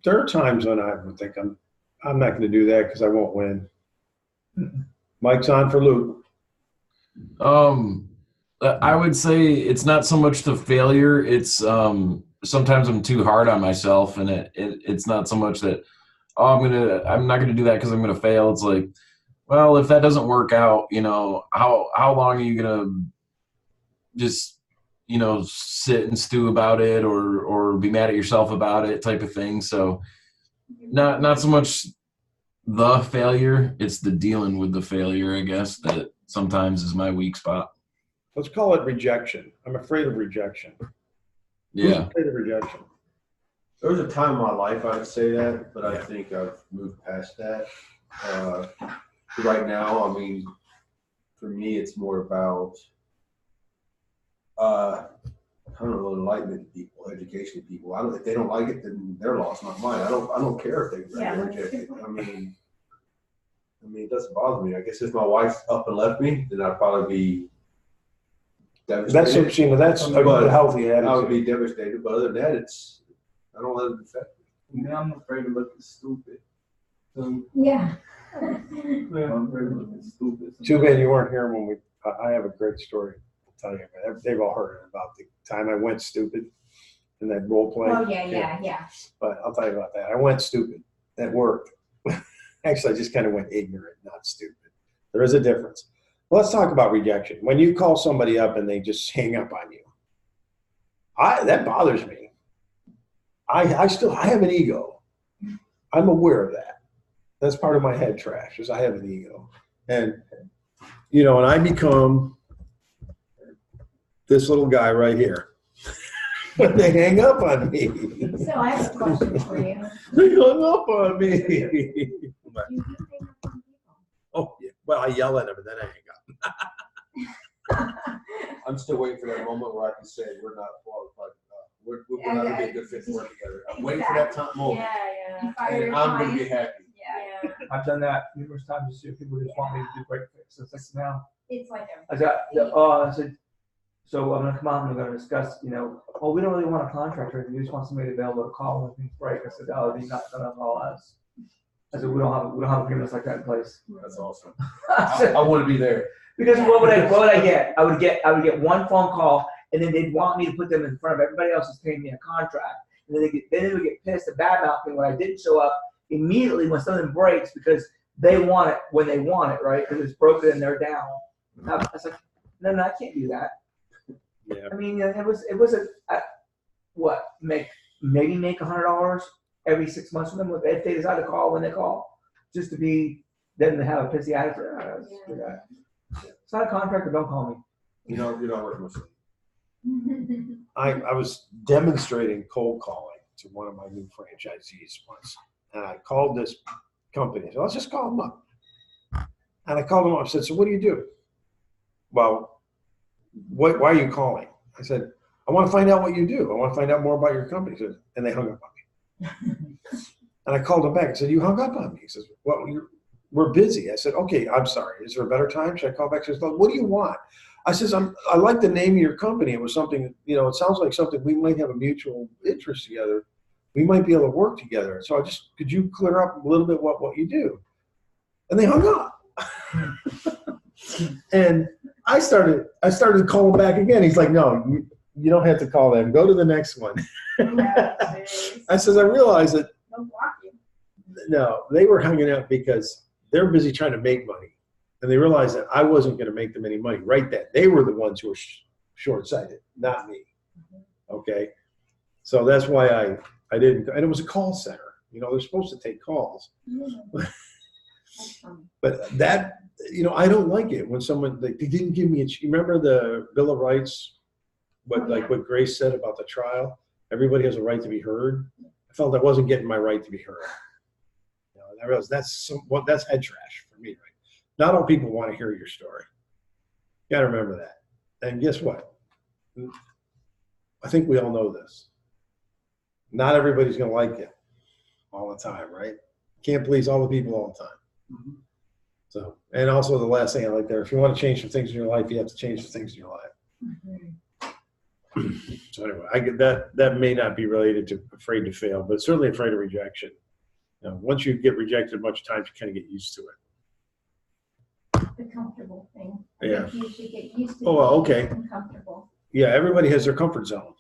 There are times when I would think I'm not going to do that because I won't win. Mike's on for Luke. I would say it's not so much the failure. It's sometimes I'm too hard on myself, and it's not so much that I'm not gonna do that because I'm gonna fail. It's like, well, if that doesn't work out, how long are you gonna just sit and stew about it or be mad at yourself about it type of thing. So not so much the failure, it's the dealing with the failure, I guess, that sometimes is my weak spot. Let's call it rejection. I'm afraid of rejection. Who's Yeah. afraid of rejection? There was a time in my life I'd say that, but I think I've moved past that. Right now, I mean, for me, it's more about, I don't know, enlightenment to people, education to people. If they don't like it, then their loss, not mine. I don't care if they reject it. I mean, it doesn't bother me. I guess if my wife up and left me, then I'd probably be devastated. That's a healthy attitude. I would be devastated, but other than that, I don't let it affect me. Yeah, I'm afraid of looking stupid. So, Yeah. I'm afraid of looking stupid. Too bad you weren't here when I have a great story. I'll tell you, they've all heard it about the time I went stupid in that role play. Oh, yeah. But I'll tell you about that. I went stupid. That worked. Actually, I just kind of went ignorant, not stupid. There is a difference. Well, let's talk about rejection. When you call somebody up and they just hang up on you, that bothers me. I have an ego. I'm aware of that. That's part of my head trash, is I have an ego. And, and I become this little guy right here. When they hang up on me. So I have a question for you. They hung up on me. You do hang up on people. Oh, yeah. Well, I yell at them and then I hang up. I'm still waiting for that moment where I can say we're not qualified. We're not going to be a good fit to work together. I'm waiting for that moment. Yeah. And I'm going to be happy. Yeah. I've done that numerous times this year. People just want me to do break fix. It's like now. It's like I said, so I'm gonna come out and we're gonna discuss, we don't really want a contractor. We just want somebody available to call when things break. I said, oh, you're not gonna call us. I said, we don't have agreements like that in place. That's awesome. I said, I want to be there. because what would I get? I would get one phone call, and then they'd want me to put them in front of everybody else who's paying me a contract. And then they would get pissed and badmouth me when I didn't show up immediately when something breaks because they want it when they want it, right? Because it's broken and they're down. I was like, no, I can't do that. Yeah. I mean, it was maybe make $100 every 6 months from them if they decide to call when they call, just to be them to have a pissy attitude. It's not a contractor. Don't call me. You're not working with me. I was demonstrating cold calling to one of my new franchisees once. And I called this company. So let's just call them up. And I called them up and said, so what do you do? Well, why are you calling? I said, I want to find out what you do. I want to find out more about your company. And they hung up on me. And I called him back. I said, you hung up on me. He says, well, we're busy. I said, okay, I'm sorry. Is there a better time? Should I call back? He says, what do you want? I says, I like the name of your company. It was something, it sounds like something we might have a mutual interest together. We might be able to work together. So could you clear up a little bit what you do? And they hung up. And I started calling back again. He's like, no, you don't have to call them. Go to the next one. I says, I realize that no, they were hanging out because they're busy trying to make money. And they realized that I wasn't going to make them any money right then. They were the ones who were short-sighted, not me. Okay? So that's why I didn't. And it was a call center. They're supposed to take calls. That's funny. But that, I don't like it when someone, like, they didn't give me you remember the Bill of Rights, what Grace said about the trial? Everybody has a right to be heard. I felt I wasn't getting my right to be heard. And I realized that's head trash for me, right? Not all people want to hear your story. You got to remember that. And guess what? I think we all know this. Not everybody's going to like it all the time, right? Can't please all the people all the time. Mhm. So, and also the last thing I like there, if you want to change some things in your life, you have to change the things in your life. So anyway, I get that may not be related to afraid to fail, but certainly afraid of rejection. Once you get rejected a bunch of times, you kind of get used to it. The comfortable thing. Yeah. You should get used to Oh, well, being okay. uncomfortable. Yeah, everybody has their comfort zone.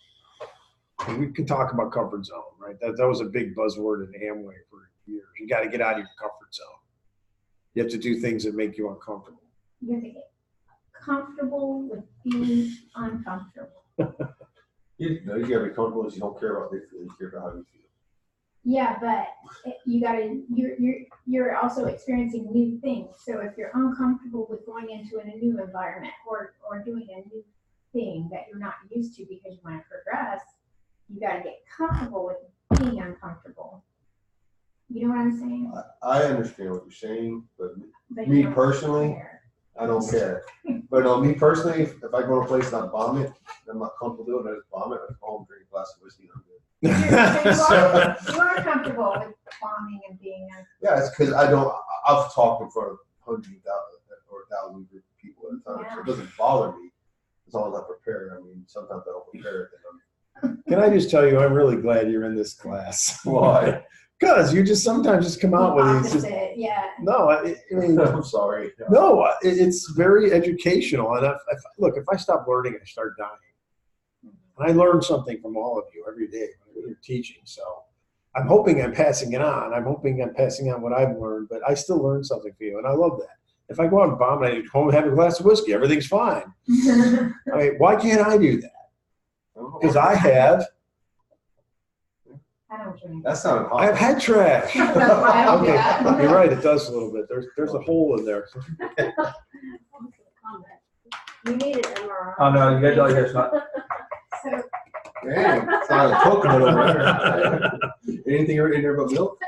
And we can talk about comfort zone, right? That was a big buzzword in Amway for years. You got to get out of your comfort zone. You have to do things that make you uncomfortable. You have to get comfortable with being uncomfortable. You gotta be comfortable as you don't care about their feelings, you care about how you feel. Yeah, but you're also experiencing new things. So if you're uncomfortable with going into a new environment or doing a new thing that you're not used to because you want to progress, you got to get comfortable with being uncomfortable. You know what I'm saying? I understand what you're saying, but But me you don't personally, care. I don't care. But me personally, if I go to a place and I bomb it, and I'm not comfortable doing it, I just bomb it, I go home, drink a glass of whiskey, and I'm good. You are comfortable with bombing and being Yeah, it's because I've talked in front of hundreds of thousands of people at a time, so it doesn't bother me as long as I prepare. I mean, sometimes I don't prepare it. Can I just tell you, I'm really glad you're in this class. Why? Because you just sometimes come out with these. opposite. Yeah. No, I mean, I'm sorry. no, it's very educational. And look, if I stop learning, I start dying. And I learn something from all of you every day when you're teaching. So I'm hoping I'm passing it on. I'm hoping I'm passing on what I've learned, but I still learn something for you. And I love that. If I go out and bomb and I get home and have a glass of whiskey, everything's fine. I mean, why can't I do that? Because I have. I don't know what you mean. That sounded hot. I have head trash. I don't do Okay, that. you're right. It does a little bit. There's a hole in there. You need an MRI. Oh, no, you guys all hear not. So, Damn, it's not a coconut over there. Anything in there but milk?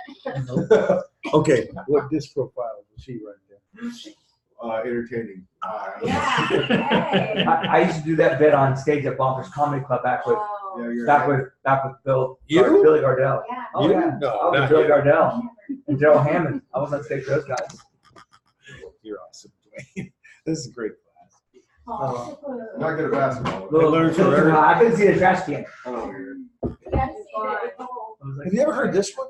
Okay, what disc profile was she right there? Entertaining. yeah. Hey. I used to do that bit on stage at Bonkers Comedy Club back with Oh. Bill, You? Billy Gardell. Yeah. Oh You? yeah, No, I was not Billy you. Gardell and Joe Hammond. I was on stage with those guys. You're awesome, Dwayne. This is a great class. Oh. I'm not good at basketball. learned forever. I couldn't see the trash can. I don't hear it. You gotta see that it's old. I was like, Have you ever heard this one?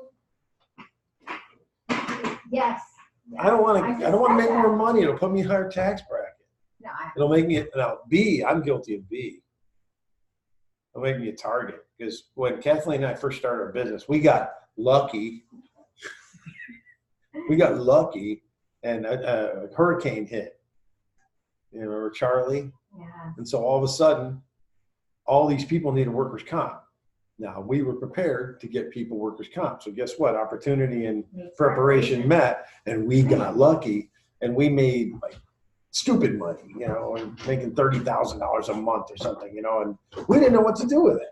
Yes. I don't want I just to make said more that. money. It'll put me in a higher tax bracket. No, It'll make me now B. I'm guilty of B. It'll make me a target because when Kathleen and I first started our business, we got lucky. And a hurricane hit. You remember Charlie? yeah. And so all of a sudden, all these people needed workers' comp. Now, we were prepared to get people workers' comp. So guess what? Opportunity and preparation met, and we got lucky, and we made like stupid money, and making $30,000 a month or something, and we didn't know what to do with it.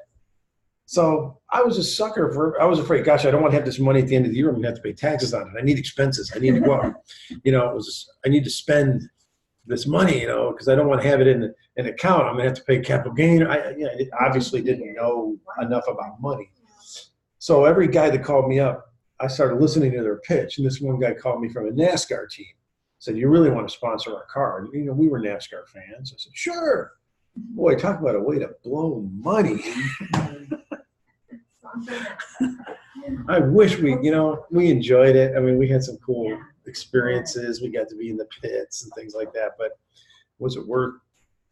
So I was a sucker I was afraid, gosh, I don't want to have this money at the end of the year. I'm going to have to pay taxes on it. I need expenses. I need to go out. I need to spend this money, because I don't want to have it in an account. I'm going to have to pay capital gain. I obviously didn't know enough about money. So every guy that called me up, I started listening to their pitch. And this one guy called me from a NASCAR team. Said, you really want to sponsor our car? And, we were NASCAR fans. I said, sure. Boy, talk about a way to blow money. I wish we enjoyed it. I mean, we had some cool experiences. We got to be in the pits and things like that. But was it worth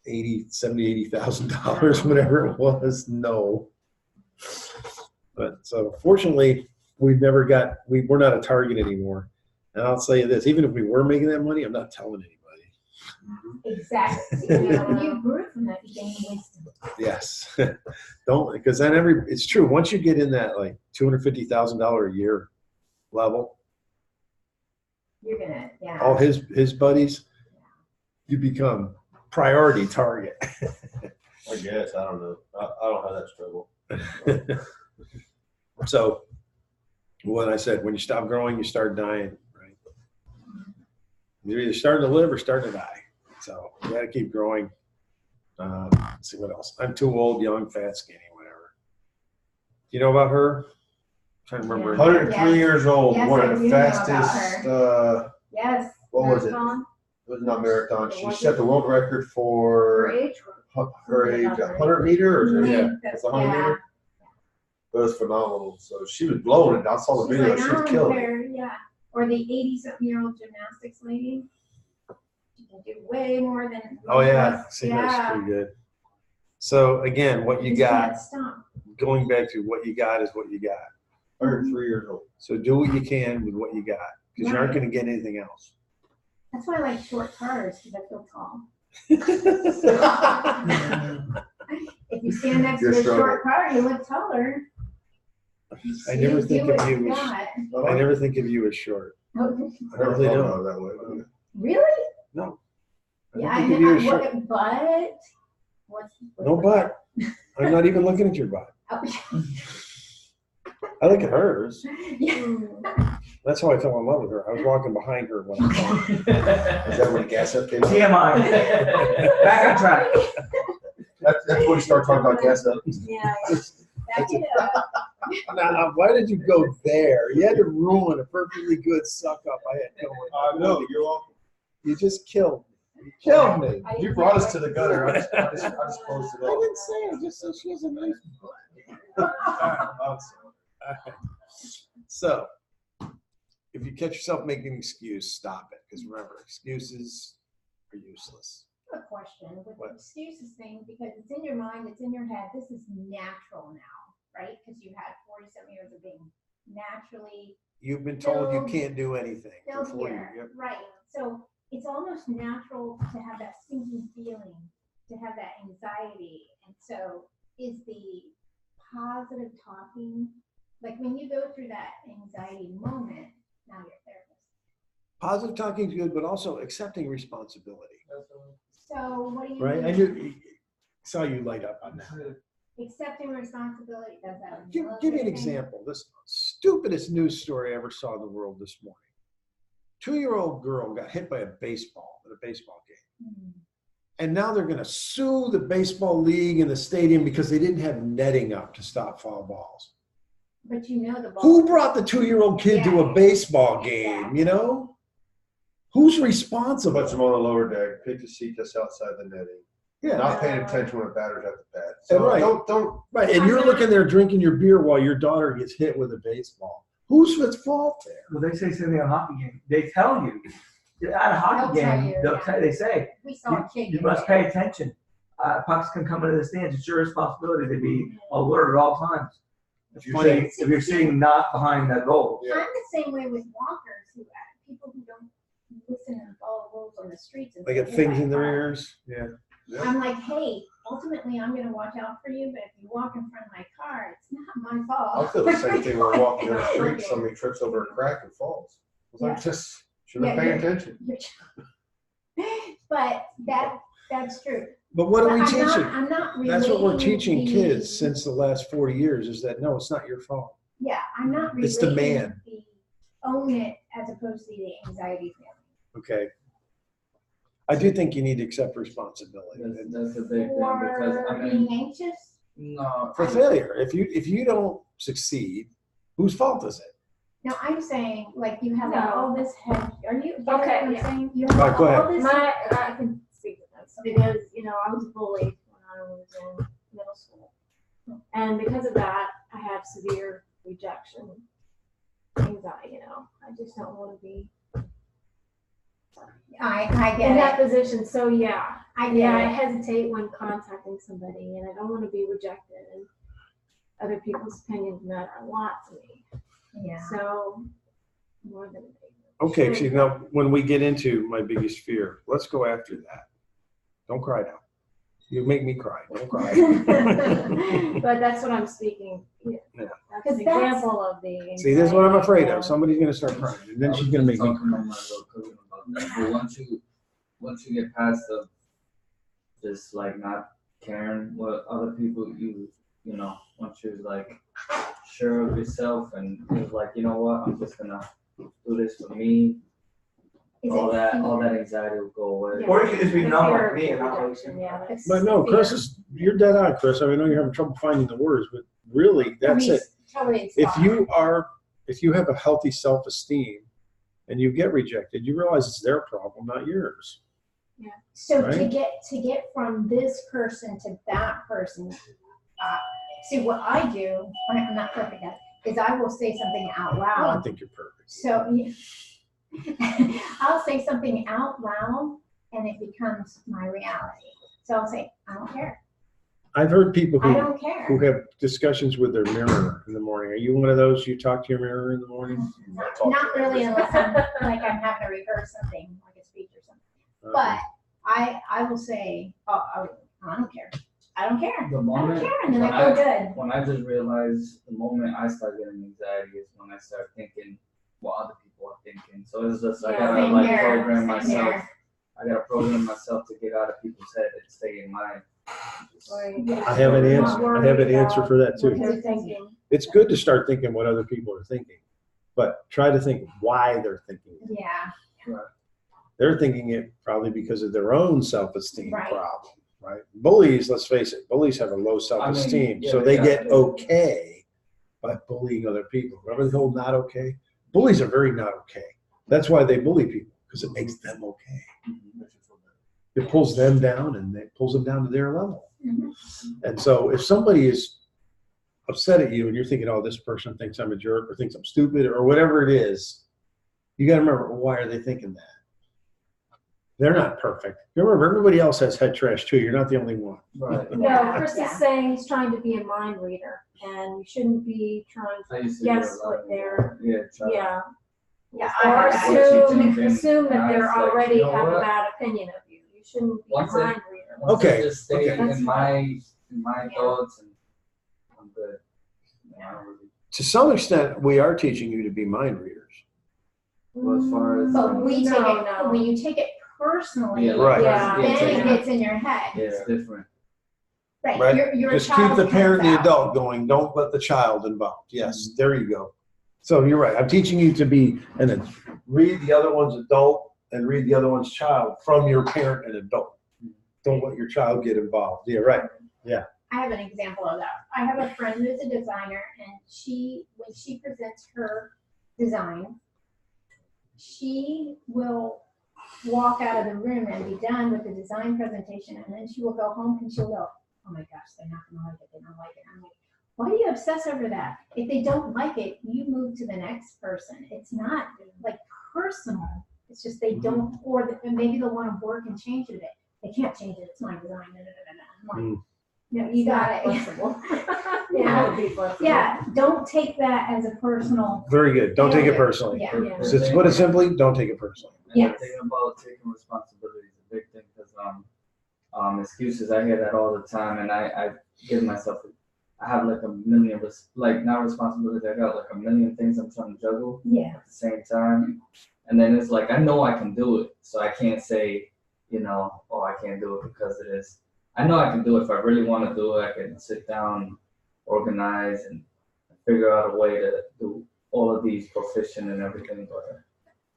$80,000, whatever it was? No. But so fortunately, we're not a target anymore. And I'll tell you this, even if we were making that money, I'm not telling anybody. Exactly. You grew from that, you gained wisdom. Yes. Don't, because then it's true. Once you get in that like $250,000 a year level, You're gonna, yeah. all his buddies, you become priority target. I guess, I don't know. I don't have that struggle. So when I said, when you stop growing, you start dying, right? You're either starting to live or starting to die. So you got to keep growing. Let's see what else. I'm too old, young, fat, skinny, whatever. Do you know about her? I'm trying to remember. Yeah. 103 Yes. years old, Yes, one I of do the know about fastest, Yes. what was it? Marathon, It was not marathon. She Was set it? the world record her for age. her age, 100 meters. Yeah, it's 100 Yeah. meter. It was phenomenal. So she was blowing it. I saw the She's video. like, She I was don't killing it. care, yeah. Or the 80-something-year-old gymnastics lady. She can do way more than. Oh yeah, most. see, that's Yeah. pretty good. So again, what you just got, can't stop. going back to what you got is what you got. 103 years old. So do what you can with what you got, because you aren't Right. going to get anything else. That's why I like short cars, because I feel tall. If you stand next You're to a strong. short car, you look taller. I never Do think what of you as got. I never think of you as short. I never really thought don't. about it that way. Really? No. Yeah, I I don't think of you as know. short. But what's No butt. I'm not even looking at your butt. I look at hers. Yeah. That's how I fell in love with her. I was walking behind her when I saw her. Is that when the gas up came out? TMI. Back on track. That's when you start talking about gas up. Yeah. Back it up. Now, why did you go there? You had to ruin a perfectly good suck up I had going. I know, you're welcome. You just killed me. You killed me. I You didn't brought know us to the gutter. I just closed it I off. didn't say it. I just said she has a nice butt. I'm sorry. So, if you catch yourself making an excuse, stop it. Because remember, excuses are useless. A question with What? the excuses thing, because it's in your mind, it's in your head. This is natural now, right? Because you had 47 years of being naturally You've been told you Filled- can't do anything for filled 40 here, years. right? So it's almost natural to have that sinking feeling, to have that anxiety. And so is the positive talking, like when you go through that anxiety moment, now you're a therapist. Positive talking is good, but also accepting responsibility. So what do you Right? mean? I knew, saw you light up on that. Accepting responsibility, does that? Give me an example. This stupidest news story I ever saw in the world this morning. 2-year-old girl got hit by a baseball at a baseball game. Hmm. And now they're going to sue the baseball league and the stadium because they didn't have netting up to stop foul balls. But you know the ball. Who brought the 2-year-old kid to a Yeah. baseball game, you know? Who's responsible? Puts them on the lower deck, pick a seat just outside the netting. Yeah. Not paying attention when a batter's at the bat. So Right. don't. Right, and you're looking there drinking your beer while your daughter gets hit with a baseball. Who's at fault there? Well, they say something on a hockey game. They tell you. At a hockey They'll tell game, you, they'll yeah. tell, they say, We saw a kid. you get must hit. pay attention. Pucks can come into the stands. It's your responsibility to be alert at all times. If you're Funny. sitting not behind that goal. Yeah. I'm the same way with walkers who people who don't listen and follow rules on the streets. And They get hit things by in their cars. ears. Yeah. I'm like, hey, ultimately, I'm going to watch out for you, but if you walk in front of my car, it's not my fault. I feel the same thing when we're walking down the street, somebody trips over a crack and falls. It's like, Yeah. just should have Yeah, paid yeah. attention. But that's true. But what are we But teaching? I'm not That's what we're relating teaching the- kids since the last 40 years is that, no, it's not your fault. Yeah, I'm not relating It's the man. the own it as opposed to the anxiety feeling. Okay. I do think you need to accept responsibility That's a big thing because Or I mean, being anxious. no. for failure. If you don't succeed, whose fault is it? No, I'm saying, like, you have No. all this head, are you, get Okay, what I'm yeah. saying? You Right, have go all ahead. this. I can speak to this because, I was bullied when I was in middle school. And because of that, I have severe rejection anxiety, I just don't want to be I get in that it. position. So yeah, I I get it. hesitate when contacting somebody and I don't want to be rejected and other people's opinions matter a lot to me. Yeah. So more than Okay, see, now when we get into my biggest fear, let's go after that. Don't cry now. You make me cry. Don't cry. But that's what I'm speaking. Yeah. Yeah. That's an example of the. See, this is what I'm afraid anxiety. of. Somebody's gonna start crying, and then I she's was gonna just make me talking cry. to my little cousin about that. But once you get past the just like not caring what other people once you're like sure of yourself and you're like, you know what, I'm just gonna do this for me. All that anxiety will go away. Yeah. Or you could just be The numb fear like me of and not really rejection, see. yeah, that's But no, fear. Chris you're dead on, Chris. I know you're having trouble finding the words, but really, that's it. Totally If you have a healthy self-esteem and you get rejected, you realize it's their problem, not yours. So Right. to get from this person to that person, see what I do, I'm not perfect at it, is I will say something out I loud. don't think you're perfect. So I'll say something out loud and it becomes my reality. So I'll say, I don't care. I've heard people I who don't care. have discussions with their mirror in the morning. Are you one of those? You talk to your mirror in the morning? Not really unless I'm like I'm having to rehearse something, like a speech or something. But I will say, I don't care. I don't care. The I don't moment care. And then I feel good. when I just realize the moment I start getting anxiety is when I start thinking what other people are thinking. So it's just I Yeah, gotta same like here, program same myself. here. I gotta program myself to get out of people's head and stay in mine. I have an answer. I have an answer for that What too. they're thinking. It's good to start thinking what other people are thinking, but try to think why they're thinking it. Yeah. They're thinking it probably because of their own self-esteem Right. problem, right? Bullies, let's face it, bullies have a low self-esteem, yeah, so they yeah. get okay by bullying other people. Remember the whole not okay? Bullies are very not okay. That's why they bully people, because it makes them okay. It pulls them down and it pulls them down to their level. Mhm. And so if somebody is upset at you and you're thinking, oh, this person thinks I'm a jerk or thinks I'm stupid or whatever it is, you got to remember, why are they thinking that? They're not perfect. Remember, everybody else has head trash too. You're not the only one. Right. No, Chris Yeah. is saying he's trying to be a mind reader, and you shouldn't be trying I to used to do guess a lot what of they're, yeah. Yeah. or I have that. assume that Now they're it's like, already you know have a what? bad opinion of you. You shouldn't be Once a mind reader. Once Okay, I just stay okay. in my thoughts and I'm good. I don't really- To some extent, we are teaching you to be mind readers. Well, as far as But we take No, it no. when you take it personally, Yeah, Right. Yeah. then take it it- gets in your head. yeah, it's different. Right. Right. Your Just keep child the parent and the comes out. adult going. Don't let the child involved. Yes, there you go. So you're right. I'm teaching you to be, and then read the other one's adult and read the other one's child from your parent and adult. Don't let your child get involved. Yeah, right. I have an example of that. I have a friend who's a designer, and when she presents her design, she will walk out of the room and be done with the design presentation, and then she will go home and she'll go, oh my gosh, they're not gonna like it, they don't like it. I'm like, why do you obsess over that? If they don't like it, you move to the next person. It's not like personal. It's just they don't, and maybe they'll want to work and change it a bit. They can't change it. It's my design. I'm like, no, you got it. Flexible. Yeah. Be flexible. Yeah, don't take that as a personal. Very good. Don't take it personally. Yeah. Yeah. So to put it simply, don't take it personally. And Yes. the thing about taking responsibility is a big thing because excuses, I hear that all the time, and I give myself, I have like a million, not responsibility, I got like a million things I'm trying to juggle Yeah. at the same time. And then it's like, I know I can do it, so I can't say, oh, I can't do it because it is. I know I can do it. If I really want to do it, I can sit down, organize, and figure out a way to do all of these proficient and everything. But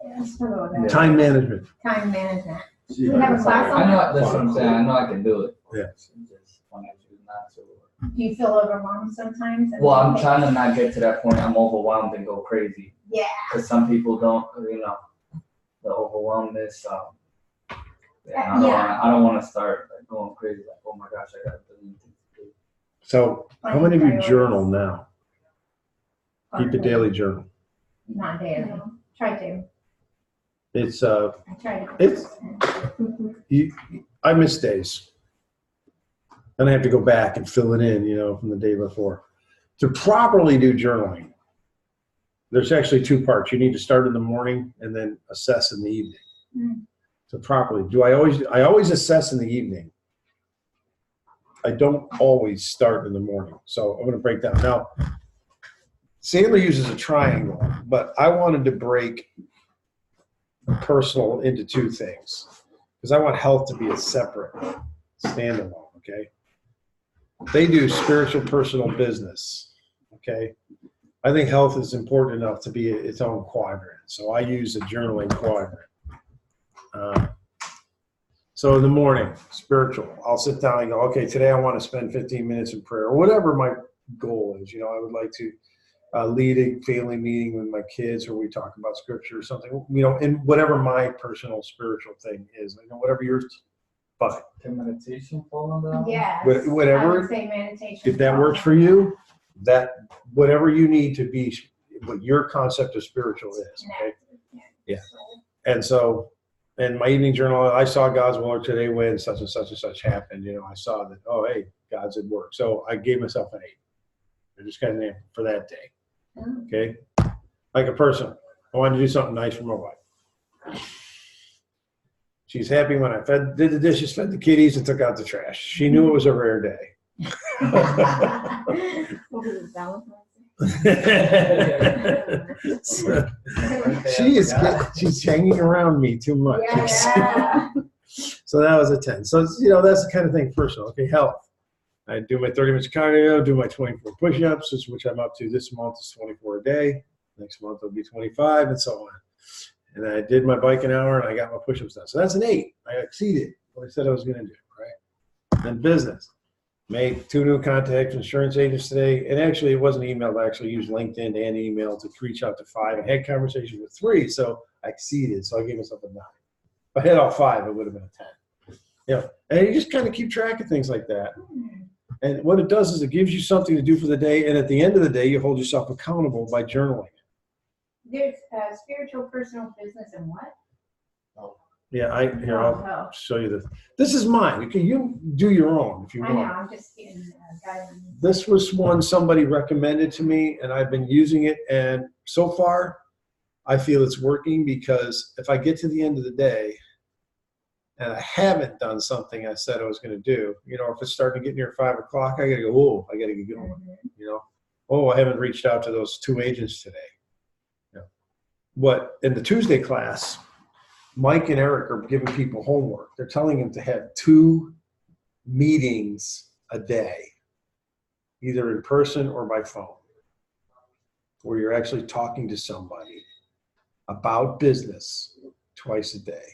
Yeah, struggle with that. Time management. Time management. We have a class on I know that. that's what I'm saying. I know I can do it. Yeah. Just want to choose not to. Do you feel overwhelmed sometimes? Well, I'm trying to not get to that point. I'm overwhelmed and go crazy. Yeah. Because some people don't, the overwhelmness. Yeah. I don't want to start like going crazy. Like, oh my gosh, I got a billion things to do. So how many of you journal now? Keep a daily journal. Not daily. Try to. It's I try to. It's- I miss days. Then I have to go back and fill it in, from the day before. To properly do journaling, there's actually two parts. You need to start in the morning and then assess in the evening. Mm. To properly I always assess in the evening. I don't always start in the morning. So I'm going to break down. Now, Sandler uses a triangle, but I wanted to break personal into two things because I want health to be a separate standalone, okay? They do spiritual, personal, business, okay? I think health is important enough to be its own quadrant. So I use a journaling quadrant. So in the morning, spiritual, I'll sit down and go, okay, today I want to spend 15 minutes in prayer or whatever my goal is. I would like to lead a family meeting with my kids, or we talk about scripture or something, and whatever my personal spiritual thing is, whatever yours, fine. Can meditation fall on that? Yes. Whatever, I would say meditation. if that works for you, that whatever you need to be, what your concept of spiritual is, okay? Yeah. And so, in my evening journal, I saw God's will today when such and such and such happened. I saw that, oh, hey, God's at work. So I gave myself an 8. I just got an 8 for that day. Okay? Like a person, I wanted to do something nice for my wife. She's happy when I did the dishes, fed the kitties, and took out the trash. She knew it was a rare day. So, she's hanging around me too much. Yeah. So that was a 10. So that's the kind of thing personal. Okay, health. I do my 30 minutes of cardio, do my 24 push-ups, which I'm up to this month is 24 a day. Next month will be 25, and so on. And I did my bike an hour, and I got my push-ups done. So that's an 8. I exceeded what I said I was going to do, right? Then business. Made 2 new contacts, insurance agents today. And actually, it wasn't email. I actually used LinkedIn and email to reach out to 5 and had conversations with 3. So I exceeded. So I gave myself a 9. If I had all 5, it would have been a 10. And you just kind of keep track of things like that. And what it does is it gives you something to do for the day. And at the end of the day, you hold yourself accountable by journaling. There's spiritual, personal, business, and what? Yeah, I'll show you this. This is mine. Okay, you do your own if you want. I know, I'm just getting guidance. This was one somebody recommended to me, and I've been using it. And so far, I feel it's working because if I get to the end of the day and I haven't done something I said I was going to do, if it's starting to get near 5 o'clock, I got to go, oh, I got to get going. Oh, I haven't reached out to those 2 agents today. What in the Tuesday class, Mike and Eric are giving people homework. They're telling them to have 2 meetings a day, either in person or by phone, where you're actually talking to somebody about business twice a day.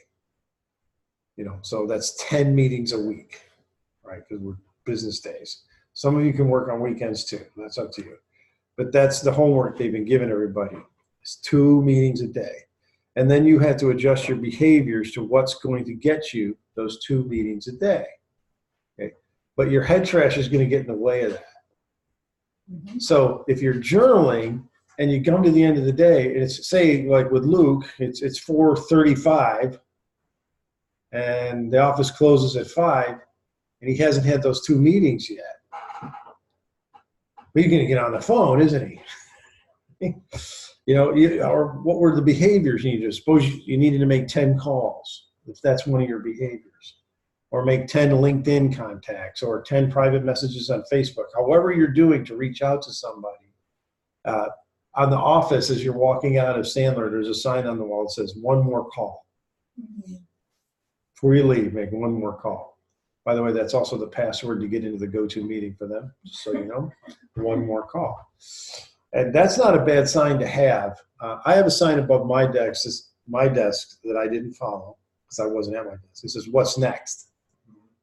So that's 10 meetings a week, right? Because we're business days. Some of you can work on weekends too. That's up to you. But that's the homework they've been giving everybody. It's 2 meetings a day. And then you have to adjust your behaviors to what's going to get you those 2 meetings a day. Okay? But your head trash is going to get in the way of that. Mm-hmm. So if you're journaling and you come to the end of the day, and it's, say, like with Luke, it's 4:35, and the office closes at 5, and he hasn't had those 2 meetings yet. But he's going to get on the phone, isn't he? Or what were the behaviors you needed to? Suppose you needed to make 10 calls, if that's one of your behaviors, or make 10 LinkedIn contacts, or 10 private messages on Facebook. However you're doing to reach out to somebody. On the office, as you're walking out of Sandler, there's a sign on the wall that says, 1 more call. Mm-hmm. Before you leave, make 1 more call. By the way, that's also the password to get into the go-to meeting for them, just so you know. 1 more call. And that's not a bad sign to have. I have a sign above my desk that I didn't follow because I wasn't at my desk. It says, what's next?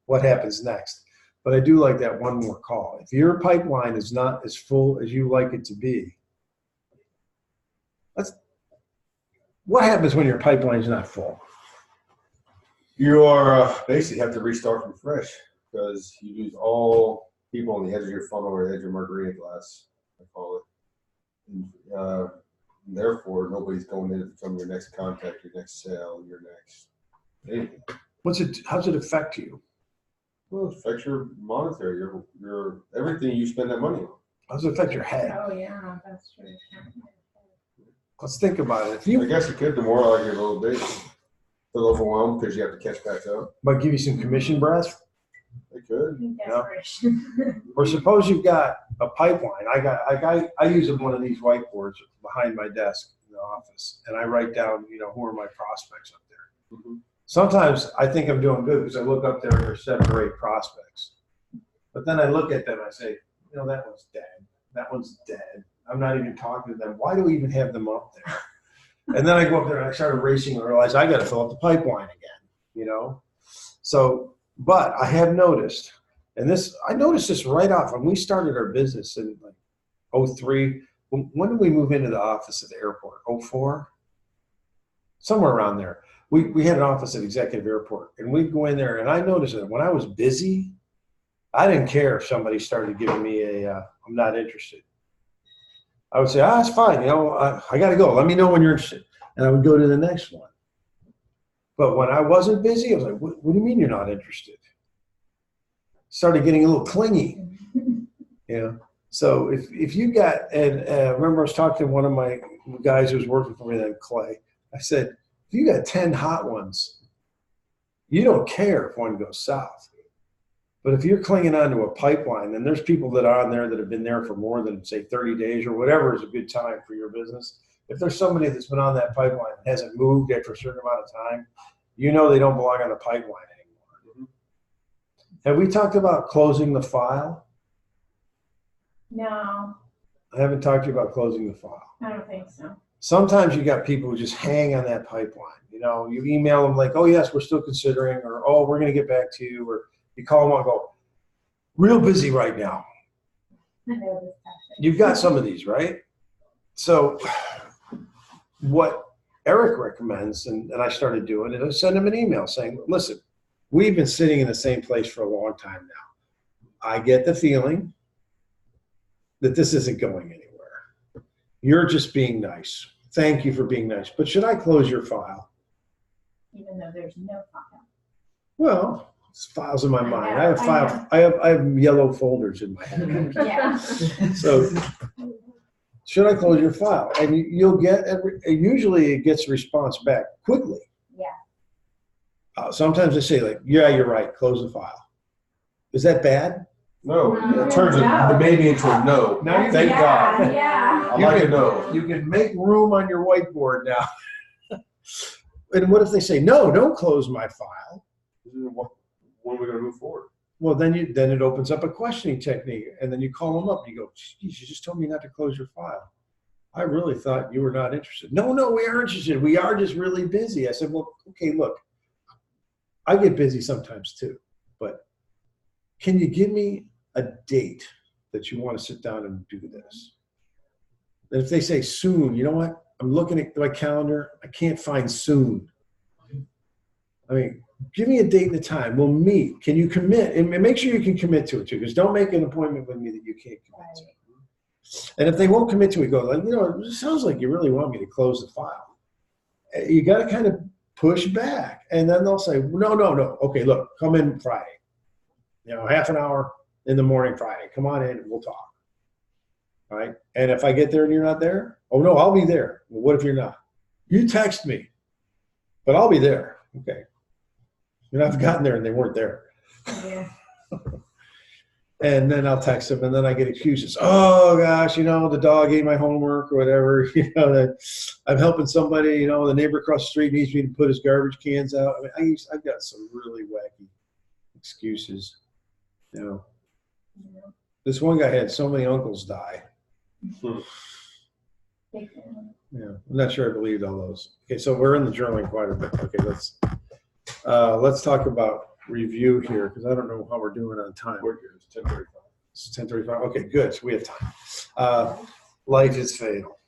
What happens next? But I do like that 1 more call. If your pipeline is not as full as you like it to be, what happens when your pipeline is not full? You are basically have to restart from fresh because you lose all people on the edge of your funnel or the edge of your margarita glass, I call it. And, therefore, nobody's going in to become your next contact, your next sale, your next anything. How's it affect you? Well, it affects your monetary, your everything you spend that money on. How does it affect your head? Oh yeah, that's true. Let's think about it. I guess it could demoralize you a little bit. Feel overwhelmed because you have to catch back up. Might give you some commission breath. I could. In Yeah. desperation. Or suppose you've got a pipeline. I use one of these whiteboards behind my desk in the office, and I write down, who are my prospects up there. Mhm. Sometimes I think I'm doing good because I look up there and there's 7 or 8 prospects. But then I look at them and I say, that one's dead. That one's dead. I'm not even talking to them. Why do we even have them up there? And then I go up there and I start erasing and realize I got to fill up the pipeline again, So, but I have noticed, and I noticed this right off when we started our business in like 03. When did we move into the office at the airport? 04? Somewhere around there. We had an office at Executive Airport, and we'd go in there, and I noticed that when I was busy, I didn't care if somebody started giving me I'm not interested. I would say, it's fine, I got to go. Let me know when you're interested. And I would go to the next one. But when I wasn't busy, I was like, what do you mean you're not interested? Started getting a little clingy, So if you got, and remember I was talking to one of my guys who was working for me then, Clay. I said, if you got 10 hot ones, you don't care if one goes south. But if you're clinging onto a pipeline, and there's people that are on there that have been there for more than, say, 30 days or whatever is a good time for your business, if there's somebody that's been on that pipeline and hasn't moved after a certain amount of time, they don't belong on the pipeline anymore. Mm-hmm. Have we talked about closing the file? No, I haven't talked to you about closing the file. I don't think so. Sometimes you got people who just hang on that pipeline. You email them like, oh, yes, we're still considering, or, oh, we're going to get back to you, or you call them and go, real busy right now. I know this tactic. You've got some of these, right? So what Eric recommends, and I started doing it, I send him an email saying, listen, we've been sitting in the same place for a long time now. I get the feeling that this isn't going anywhere. You're just being nice. Thank you for being nice. But should I close your file? Even though there's no file. Well, it's files in my mind. know, I have files. I have yellow folders in my head. Yeah. So should I close your file? And you'll get usually it gets a response back quickly. Yeah. Sometimes they say like, yeah, you're right. Close the file. Is that bad? No, No, it turns the maybe into a no. Now you Thank can- God. Yeah. I like a no. You can make room on your whiteboard now. And what if they say, no, don't close my file? When are we going to move forward? Well, then it opens up a questioning technique, and then you call them up and you go, geez, you just told me not to close your file. I really thought you were not interested. No, we are interested. We are just really busy. I said, well, okay, look, I get busy sometimes too, but can you give me a date that you want to sit down and do this? And if they say soon, you know what? I'm looking at my calendar. I can't find soon. I mean, give me a date and a time. We'll meet. Can you commit? And make sure you can commit to it too, because don't make an appointment with me that you can't commit to. And if they won't commit to it, go like, it sounds like you really want me to close the file. You got to kind of push back, and then they'll say, no. Okay, look, come in Friday. Half an hour in the morning Friday. Come on in and we'll talk. All right. And if I get there and you're not there, oh no, I'll be there. Well, what if you're not? You text me, but I'll be there. Okay. I've gotten there and they weren't there. Yeah. And then I'll text them, and then I get excuses. Oh gosh, the dog ate my homework or whatever. That I'm helping somebody. The neighbor across the street needs me to put his garbage cans out. I mean, I've got some really wacky excuses. This one guy had so many uncles die. Big fan. Yeah, I'm not sure I believed all those. Okay, so we're in the journaling quite a bit. Okay, let's talk about review here, because I don't know how we're doing on time. We're good. It's 10:35. It's 10:35. Okay, good. So we have time. Life is fatal.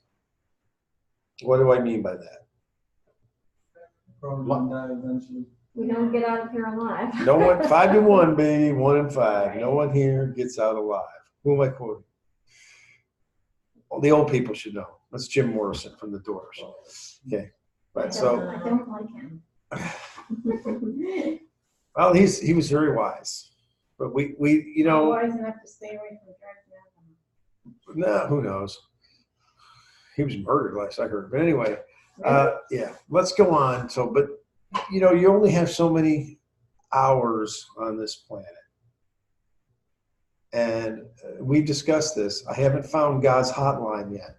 What do I mean by that? Probably gonna die eventually. We don't get out of here alive. No one, 5 to 1, baby, 1 in 5. No one here gets out alive. Who am I quoting? Well, the old people should know. That's Jim Morrison from The Doors. Okay, right. So, I don't like him. well, he was very wise, but we Wise enough to stay away from drugs now. no, who knows? He was murdered last I heard. But anyway, yeah, let's go on. So, but you only have so many hours on this planet. And we discussed this. I haven't found God's hotline yet.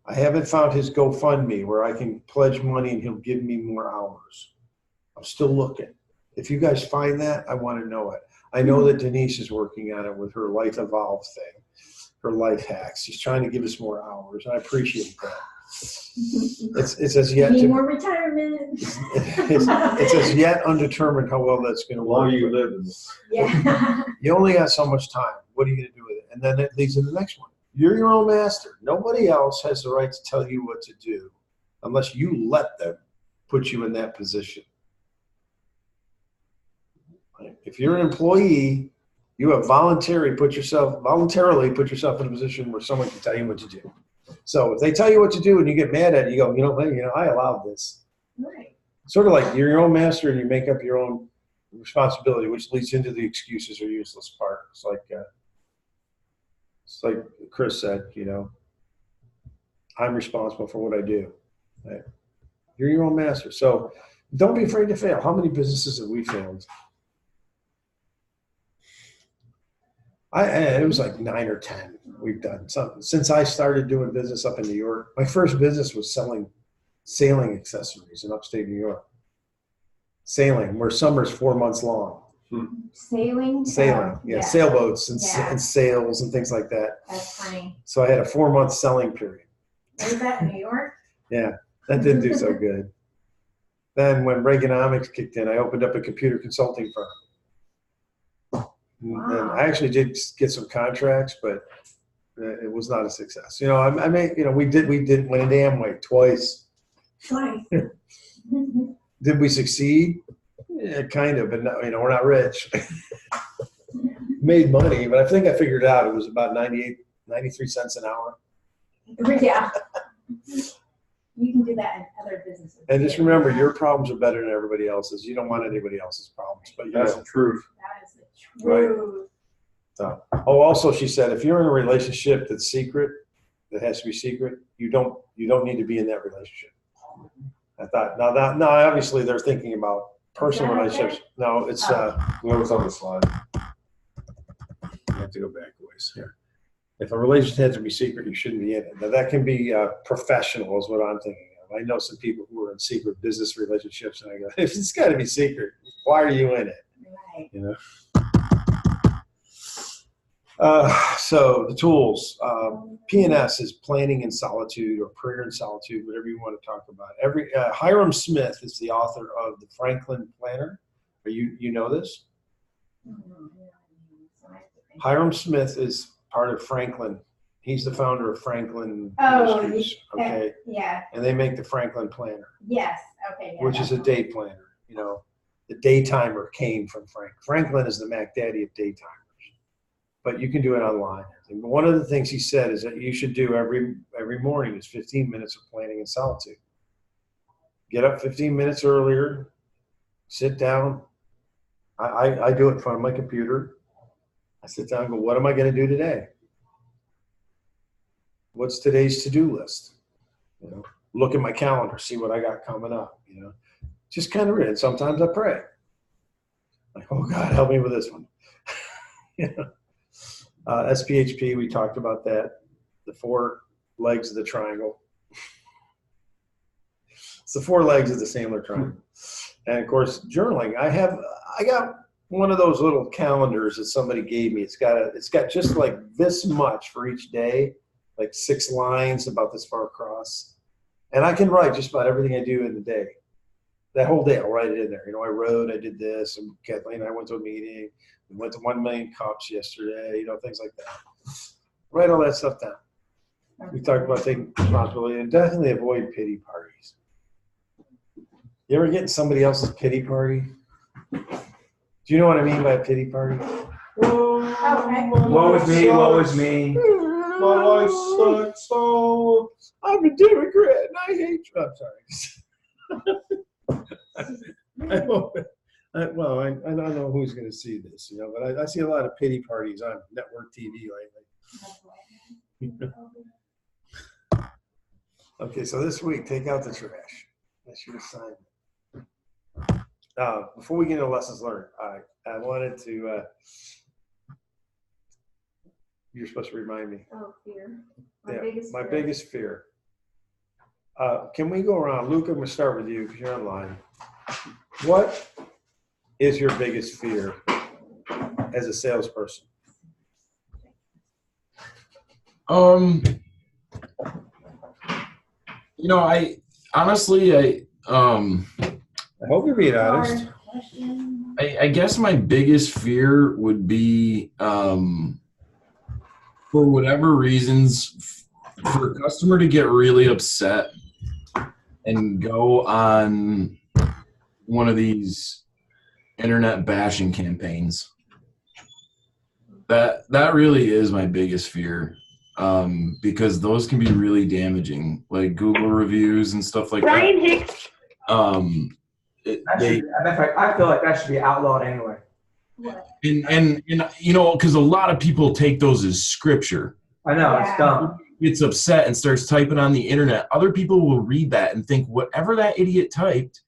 I haven't found his GoFundMe where I can pledge money and he'll give me more hours. I'm still looking. If you guys find that, I want to know it. I know that Denise is working on it with her Life Evolve thing, her life hacks. She's trying to give us more hours. I appreciate that. It's as yet Need to, more retirement. it's as yet undetermined how well that's going to While work. you live in this. Yeah. You only got so much time. What are you going to do with it? And then that leads to the next one. You're your own master. Nobody else has the right to tell you what to do unless you let them put you in that position. If you're an employee, you have voluntarily put yourself in a position where someone can tell you what to do. So if they tell you what to do and you get mad at it, you go, I allowed this. Right. Sort of like you're your own master and you make up your own responsibility, which leads into the excuses or useless part. It's like Chris said, I'm responsible for what I do. Right? You're your own master. So don't be afraid to fail. How many businesses have we failed? It was like 9 or 10 we've done something. Since I started doing business up in New York, my first business was selling sailing accessories in upstate New York. Sailing, where summer's 4 months long. Sailing. Yeah, sailboats and sails and things like that. That's funny. So I had a 4-month selling period. Was that in New York? Yeah, that didn't do so good. Then when Reaganomics kicked in, I opened up a computer consulting firm. Wow. And I actually did get some contracts, but it was not a success. We went into Amway twice. Twice. Did we succeed? Yeah, kind of, but no, we're not rich. Made money, but I think I figured it out. It was about 93 cents an hour. Yeah. You can do that in other businesses. And just remember, your problems are better than everybody else's. You don't want anybody else's problems, but That's the truth. That is the truth. So, also she said, if you're in a relationship that's secret, that has to be secret, you don't need to be in that relationship. I thought, now obviously they're thinking about personal relationships. No, it's No, it's on the slide. I have to go back a ways here. If a relationship has to be secret, you shouldn't be in it. Now that can be professional is what I'm thinking of. I know some people who are in secret business relationships and I go, if it's got to be secret, why are you in it? Right. So the tools, P&S is planning in solitude or prayer in solitude, whatever you want to talk about. Hiram Smith is the author of the Franklin Planner. You know this? Hiram Smith is part of Franklin. He's the founder of Franklin Industries. Okay. Yeah. And they make the Franklin Planner. Yes. Okay. Yeah, which is a day planner. The day timer came from Franklin is the Mac Daddy of day timers. But you can do it online. And one of the things he said is that you should do every morning is 15 minutes of planning in solitude. Get up 15 minutes earlier, sit down. I do it in front of my computer. I sit down and go, what am I going to do today? What's today's to-do list? Look at my calendar, see what I got coming up. Just kind of read. Sometimes I pray. Like, oh God, help me with this one. SPHP, we talked about that. The 4 legs of the triangle. It's the 4 legs of the Sandler triangle. And of course, journaling. I got one of those little calendars that somebody gave me. It's got just like this much for each day, like 6 lines about this far across. And I can write just about everything I do in the day. That whole day, I'll write it in there. I rode, I did this, and Kathleen and I went to a meeting. We went to 1 million cups yesterday, things like that. Write all that stuff down. We talked about taking responsibility and definitely avoid pity parties. You ever get in somebody else's pity party? Do you know what I mean by a pity party? Woe is me, woe is me. My life sucks so. I'm a Democrat and I hate you. I'm sorry. I don't know who's going to see this, but I see a lot of pity parties on network TV lately. Okay, so this week, take out the trash. That's your assignment. Before we get into lessons learned, I wanted to You're supposed to remind me. Oh, fear. My biggest fear. Can we go around? Luke, I'm going to start with you because you're online. What is your biggest fear as a salesperson? I honestly, I hope you're being honest. I guess my biggest fear would be, for whatever reasons, for a customer to get really upset and go on one of these internet bashing campaigns. That really is my biggest fear, because those can be really damaging, like Google reviews and stuff like Brian that. Hicks. I feel like that should be outlawed anyway. What? And because a lot of people take those as scripture. I know, it's dumb. Gets upset and starts typing on the internet. Other people will read that and think whatever that idiot typed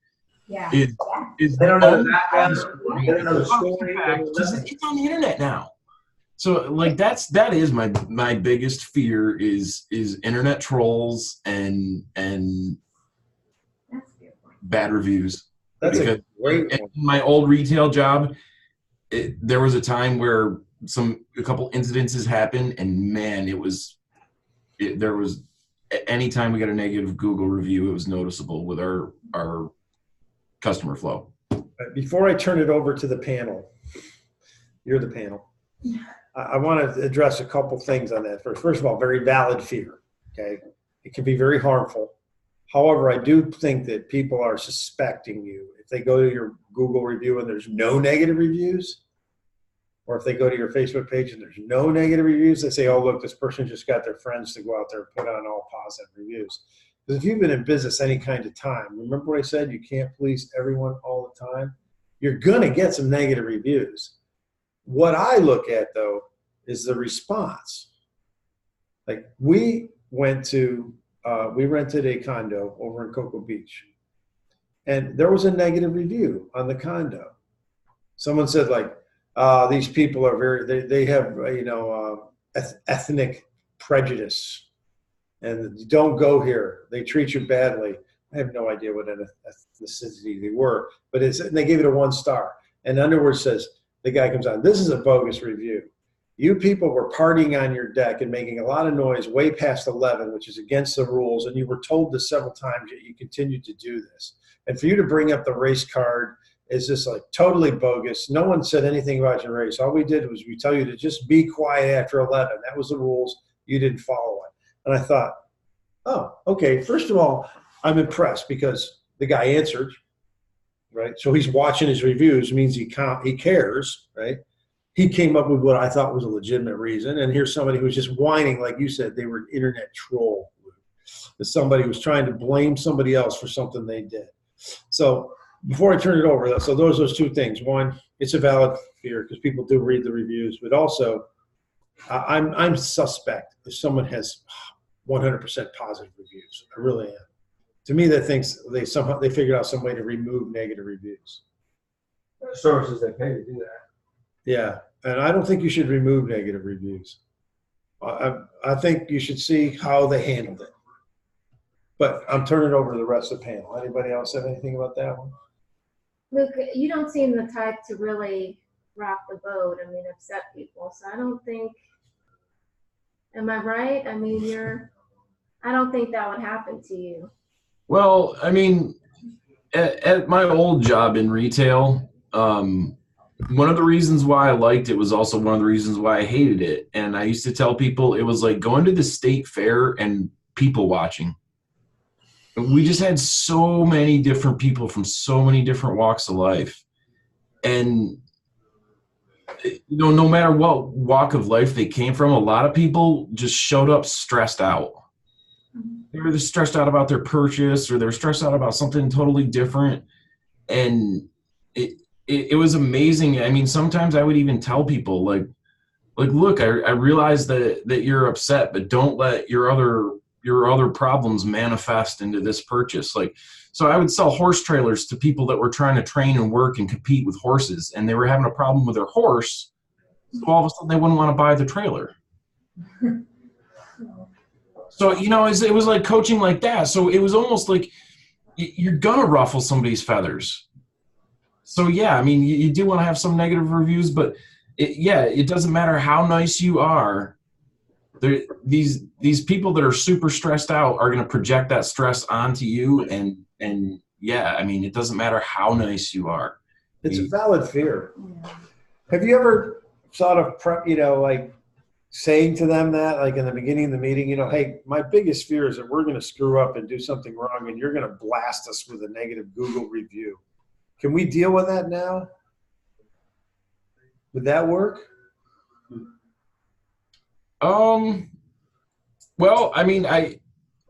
is They don't know the background. They don't know the story. It's on the internet now. So like that is my biggest fear is internet trolls and bad reviews. That's because a great one. in my old retail job, there was a time where a couple incidences happened, and man, there was anytime we got a negative Google review, it was noticeable with our customer flow. Before I turn it over to the panel, you're the panel. I want to address a couple things on that. First of all, very valid fear. Okay, it can be very harmful. However, I do think that people are suspecting you. If they go to your Google review and there's no negative reviews, or if they go to your Facebook page and there's no negative reviews, they say, oh, look, this person just got their friends to go out there and put on all positive reviews. Because if you've been in business any kind of time, remember what I said? You can't please everyone all the time. You're going to get some negative reviews. What I look at, though, is the response. Like we rented a condo over in Cocoa Beach, and there was a negative review on the condo. Someone said, like, these people are they have, ethnic prejudice, and don't go here. They treat you badly. I have no idea what ethnicity they were, but and they gave it a 1 star. And underwards says, the guy comes on, this is a bogus review. You people were partying on your deck and making a lot of noise way past 11, which is against the rules, and you were told this several times, yet you continued to do this. And for you to bring up the race card is just like totally bogus. No one said anything about your race. All we did was we tell you to just be quiet after 11. That was the rules. You didn't follow it. And I thought, oh, okay. First of all, I'm impressed because the guy answered, right? So he's watching his reviews, means he cares, right? He came up with what I thought was a legitimate reason. And here's somebody who was just whining, like you said, they were an internet troll. Somebody who was trying to blame somebody else for something they did. So before I turn it over, so those two things. One, it's a valid fear because people do read the reviews, but also I'm suspect if someone has 100% positive reviews. I really am. To me, that thinks they figured out some way to remove negative reviews. Services they pay to do that. Yeah, and I don't think you should remove negative reviews. I think you should see how they handled it. But I'm turning it over to the rest of the panel. Anybody else have anything about that one? Luke, you don't seem the type to really rock the boat. I mean, upset people. So I don't think, am I right? I mean, I don't think that would happen to you. Well, I mean, at my old job in retail, one of the reasons why I liked it was also one of the reasons why I hated it. And I used to tell people it was like going to the state fair and people watching. We just had so many different people from so many different walks of life. And, no matter what walk of life they came from, a lot of people just showed up stressed out. They were just stressed out about their purchase, or they were stressed out about something totally different. And it was amazing. I mean, sometimes I would even tell people like, look, I realize that you're upset, but don't let your other problems manifest into this purchase. Like, so I would sell horse trailers to people that were trying to train and work and compete with horses, and they were having a problem with their horse. So all of a sudden they wouldn't want to buy the trailer. So, it was like coaching like that. So it was almost like you're going to ruffle somebody's feathers. So, yeah, I mean, you do want to have some negative reviews, but it doesn't matter how nice you are. These people that are super stressed out are going to project that stress onto you. And yeah, I mean, it doesn't matter how nice you are. It's a valid fear. Have you ever thought of, like saying to them that, like in the beginning of the meeting, hey, my biggest fear is that we're going to screw up and do something wrong and you're going to blast us with a negative Google review. Can we deal with that now? Would that work? Well, I mean,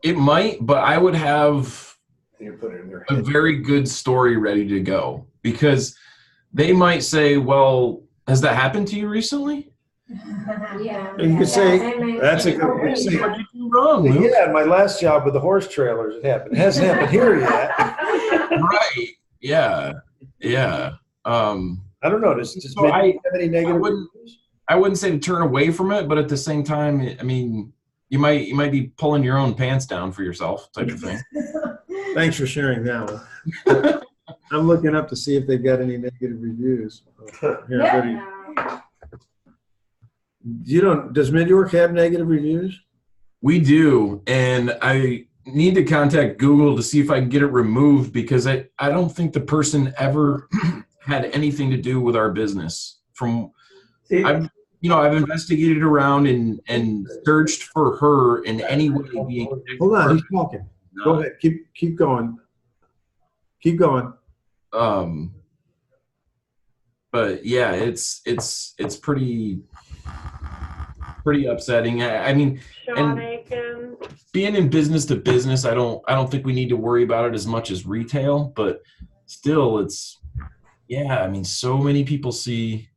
it might, but I would have a very good story ready to go, because they might say, well, has that happened to you recently? Yeah. And you could say, that's a good What did you do wrong, Luke? Yeah, my last job with the horse trailers, it happened. It hasn't happened here yet. Right. Yeah. I don't know. Does So Mindy have any negative reviews? I wouldn't say to turn away from it, but at the same time, I mean, you might be pulling your own pants down for yourself, type of thing. Thanks for sharing that one. I'm looking up to see if they've got any negative reviews. Here, does Midyork have negative reviews? We do, and I need to contact Google to see if I can get it removed, because I don't think the person ever had anything to do with our business. I've investigated around and searched for her in any way being. Hold on, he's talking. No. Go ahead, keep going. Keep going. But yeah, it's pretty upsetting. I mean, Sean and Aiken. being in business to business, I don't think we need to worry about it as much as retail, but still, I mean, so many people see.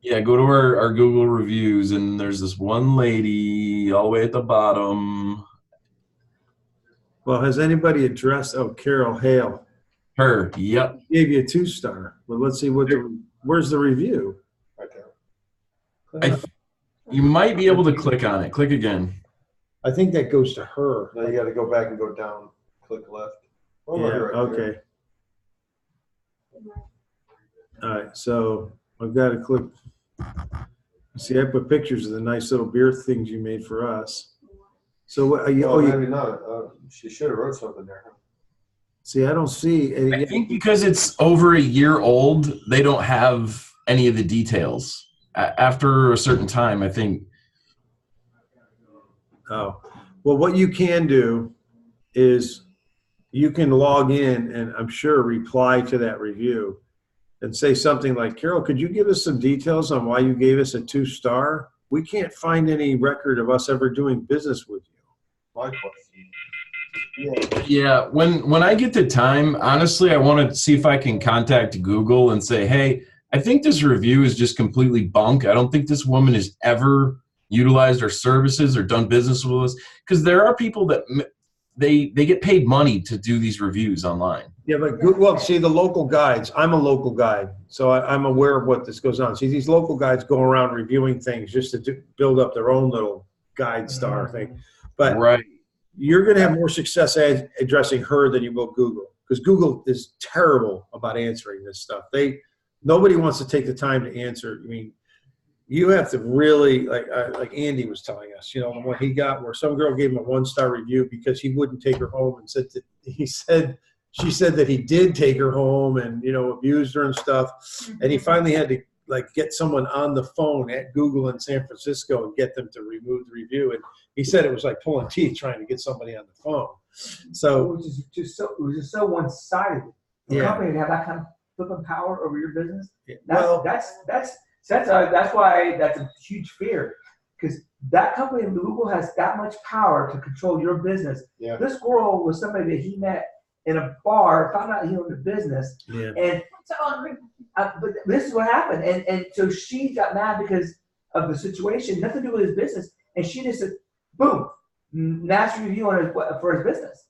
Yeah, go to our Google reviews, and there's this one lady all the way at the bottom. Well, has anybody addressed? Oh, Carol Hale. Her, yep. Gave you a 2-star. Well, let's see where's the review? You might be able to click on it. Click again. I think that goes to her. Now you got to go back and go down, click left. Oh, Yeah, right okay. there. All right, so I've got to click. See, I put pictures of the nice little beer things you made for us. So what? Maybe not. She should have wrote something there. Huh? See, I don't see any. I think because it's over a year old, they don't have any of the details. After a certain time, I think. Oh, well, what you can do is you can log in and I'm sure reply to that review and say something like, Carol, could you give us some details on why you gave us a 2-star? We can't find any record of us ever doing business with you. My question. Yeah, when I get the time, honestly, I want to see if I can contact Google and say, hey, I think this review is just completely bunk. I don't think this woman has ever utilized our services or done business with us, because there are people that they get paid money to do these reviews online. Yeah, but well, see, the local guides, I'm a local guide, so I'm aware of what this goes on. See, these local guides go around reviewing things just to build up their own little guide star thing. But right. You're going to have more success addressing her than you will Google, because Google is terrible about answering this stuff. Nobody wants to take the time to answer. I mean, you have to really, like Andy was telling us, what he got, where some girl gave him a 1-star review because he wouldn't take her home, and she said that he did take her home and abused her and stuff, and he finally had to get someone on the phone at Google in San Francisco and get them to remove the review. And he said it was like pulling teeth trying to get somebody on the phone. So it was just so one-sided. The company to have that kind of flipping power over your business. That's why that's a huge fear, because that company, Google, has that much power to control your business. Yeah. This girl was somebody that he met in a bar, found out he owned a business, and but this is what happened, and so she got mad because of the situation, nothing to do with his business, and she just said, boom, nasty review on for his business.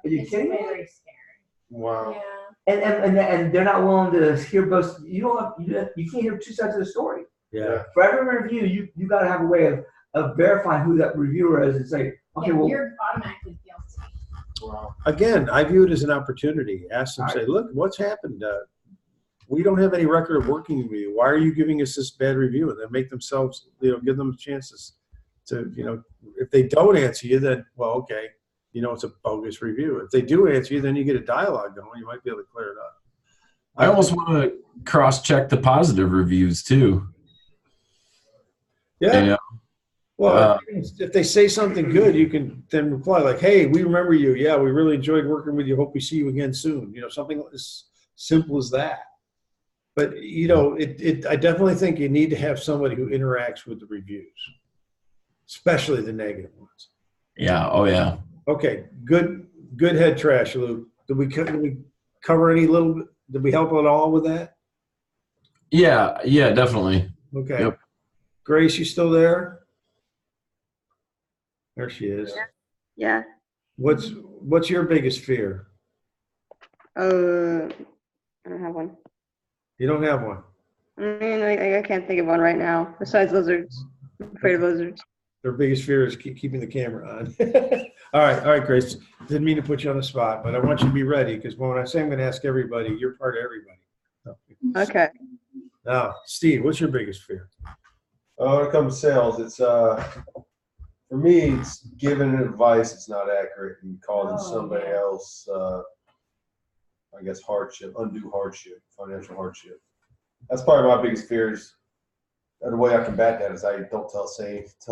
Are you kidding me? Very scary. Wow. Yeah. And they're not willing to hear both. You can't hear 2 sides of the story. Yeah. For every review, you got to have a way of verifying who that reviewer is and say, okay, Yeah, well, you're automatically guilty. Again, I view it as an opportunity. Ask them, say, look, what's happened? We don't have any record of working with you. Why are you giving us this bad review? And then make themselves, give them chances to, if they don't answer you, then, well, okay, it's a bogus review. If they do answer you, then you get a dialogue going. You might be able to clear it up. I almost want to cross-check the positive reviews too. Yeah. Well, if they say something good, you can then reply like, hey, we remember you. Yeah, we really enjoyed working with you. Hope we see you again soon. Something as simple as that. But, I definitely think you need to have somebody who interacts with the reviews, especially the negative ones. Yeah. Oh, yeah. Okay. Good head trash, Luke. Did we cover any little bit? Did we help at all with that? Yeah. Yeah, definitely. Okay. Yep. Grace, you still there? There she is. Yeah. What's your biggest fear? I don't have one. You don't have one. I mean, I can't think of one right now. Besides lizards, I'm afraid of lizards. Their biggest fear is keeping the camera on. All right, Grace. Didn't mean to put you on the spot, but I want you to be ready because when I say I'm going to ask everybody, you're part of everybody. Okay. Now, Steve, what's your biggest fear? When it comes to sales, it's for me, it's giving advice that's not accurate and causing somebody else, I guess, hardship, undue hardship, financial hardship. That's probably my biggest fear. Is the way I combat that is I don't tell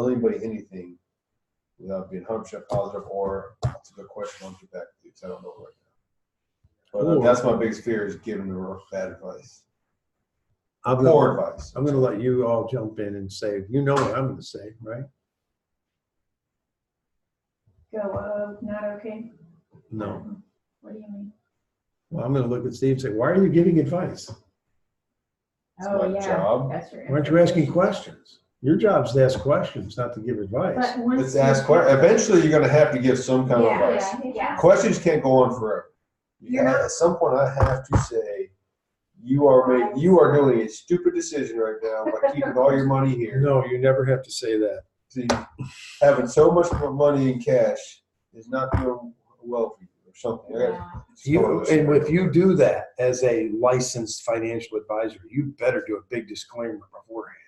anybody anything without being 100% positive or it's a good question. I'll get back to you because I don't know right now. But that's my biggest fear is giving the bad advice. Poor advice. I'm going to let you all jump in and say, what I'm going to say, right? Go, not okay. No. What do you mean? Well, I'm going to look at Steve and say, why are you giving advice? It's my job. That's your Why aren't you asking questions? Your job's to ask questions, not to give advice. But once Let's ask questions. Eventually, you're going to have to give some kind of advice. Yeah. Questions can't go on forever. At some point, I have to say, you are doing a stupid decision right now by keeping all your money here. No, you never have to say that. See, having so much money in cash is not doing well for you or something. And if you do that as a licensed financial advisor, you better do a big disclaimer beforehand.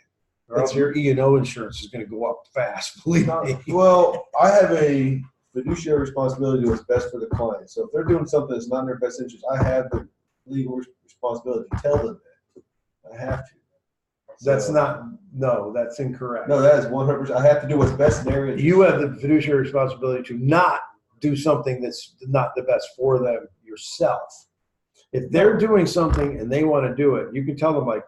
Or else your E&O insurance is going to go up fast, believe me. Well, I have a fiduciary responsibility to do what's best for the client. So if they're doing something that's not in their best interest, I have the legal responsibility to tell them that. I have to. That's incorrect. No, that is 100%. I have to do what's best in their interest. You have the fiduciary responsibility to not do something that's not the best for them yourself. If they're doing something and they want to do it, you can tell them, like,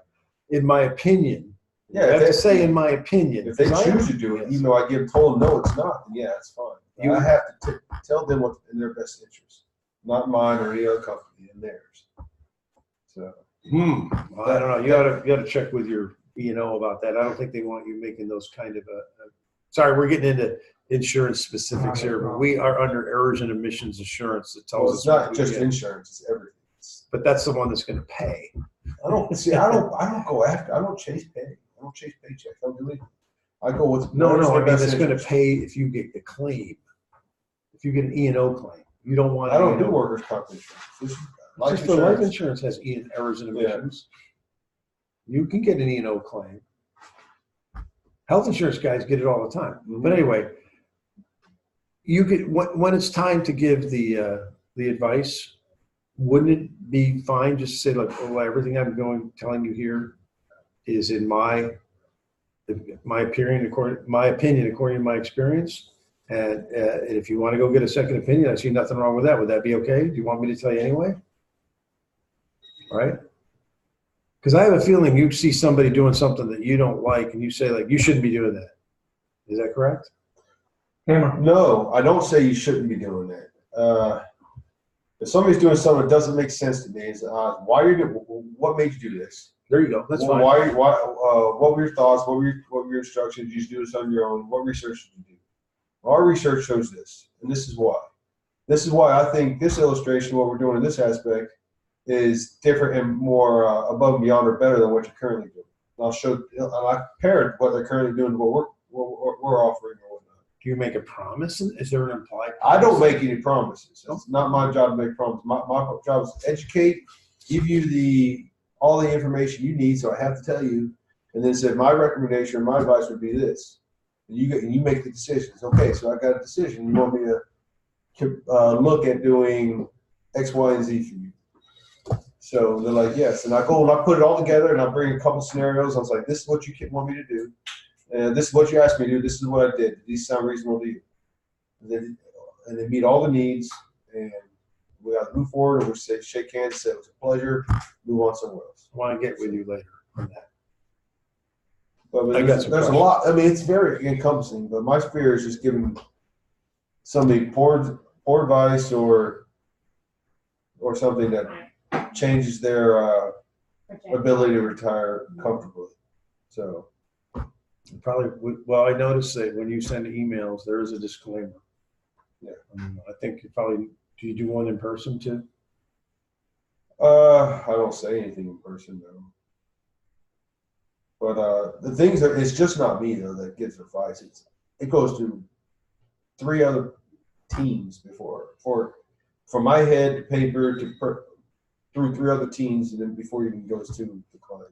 in my opinion. Yeah, you have to say, in my opinion. If they choose to do it, even though I told them no, it's not, then yeah, it's fine. I have to tell them what's in their best interest, not mine or any other company, in theirs. So. Well, I don't know. You got to check with your about that. I don't think they want you making those kind of sorry, we're getting into insurance specifics here, but we are under errors and omissions insurance that tells us it's not just insurance, it's everything. But that's the one that's going to pay. I don't go after. I don't chase pay. I don't chase paychecks. I don't do anything. I go with I mean, it's going to pay if you get the claim. If you get an E&O claim, you don't want. I don't do workers' comp insurance. Life insurance has errors and omissions. Yeah. You can get an E&O claim. Health insurance guys get it all the time. Mm-hmm. But anyway, you could when it's time to give the advice, wouldn't it be fine just to say, like, oh, everything I'm telling you here is in my opinion according to my experience, and if you want to go get a second opinion, I see nothing wrong with that. Would that be okay? Do you want me to tell you anyway? All right. Because I have a feeling you see somebody doing something that you don't like, and you say, like, you shouldn't be doing that. Is that correct? No, I don't say you shouldn't be doing that. If somebody's doing something that doesn't make sense to me, it's what made you do this? There you go. That's fine. What were your thoughts? What were your instructions? Did you do this on your own? What research did you do? Our research shows this, and this is why. This is why I think this illustration, what we're doing in this aspect, is different and more above and beyond or better than what you're currently doing. And I compared what they're currently doing to what we're offering or whatnot. Do you make a promise? Is there an implied? I don't promise? make any promises. It's not my job to make promises. My job is to educate, give you all the information you need. So I have to tell you, and then say my recommendation or my advice would be this. And you make the decisions. Okay, so I got a decision. You want me to look at doing X, Y, and Z for you. So they're like, yes. And I go and I put it all together and I bring a couple scenarios. I was like, this is what you want me to do. And this is what you asked me to do. This is what I did. These sound reasonable to you. And they meet all the needs. And we got to move forward and we say, shake hands, say it was a pleasure, move on somewhere else. I want to get with you later on that. But I got some there's a lot. I mean, it's very encompassing. But my fear is just giving somebody poor advice or something that changes their ability to retire comfortably. So Probably. Well, I noticed that when you send emails, there is a disclaimer. Yeah. I think you probably. Do you do one in person too? I don't say anything in person though. But the things that it's just not me though that gives advice. It goes to 3 other teams from my head paper through 3 other teams, and then before it even goes to the client.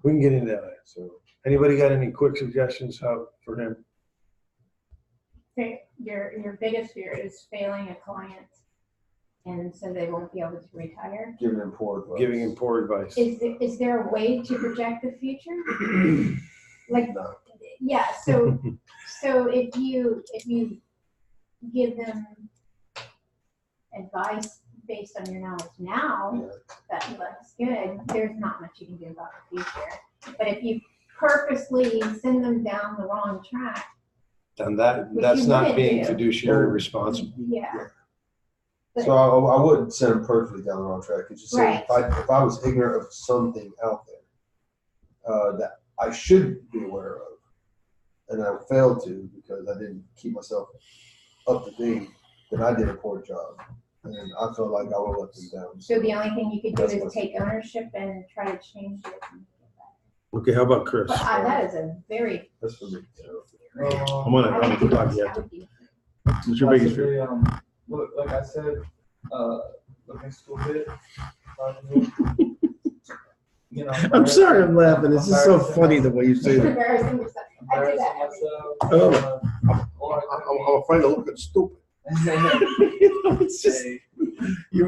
We can get into that. So, anybody got any quick suggestions for him? Okay, your biggest fear is failing a client, and so they won't be able to retire. Giving him poor advice. Giving him poor advice. Is there a way to project the future? Like, No. yeah. So if you give them advice based on your knowledge now, that looks good. There's not much you can do about the future. But if you purposely send them down the wrong track, And Which that's you not wouldn't being do. fiduciary responsible. yeah. So I wouldn't send them perfectly down the wrong track. It's just Right. if I was ignorant of something out there that I should be aware of, and I failed to because I didn't keep myself up to date, then I did a poor job, and I felt like I would let them down. So the only thing you could do That's is what- take ownership and try to change it. Okay, how about Chris? But that is a very. That's for me. So. I'm gonna talk to you after. What's your biggest fear? Look, like I said, looking stupid. You know, I'm sorry, I'm laughing. It's just so funny the way you say that. Embarrassing yourself. I do embarrassing that every myself. Oh. Or I'm afraid of looking stupid. It's just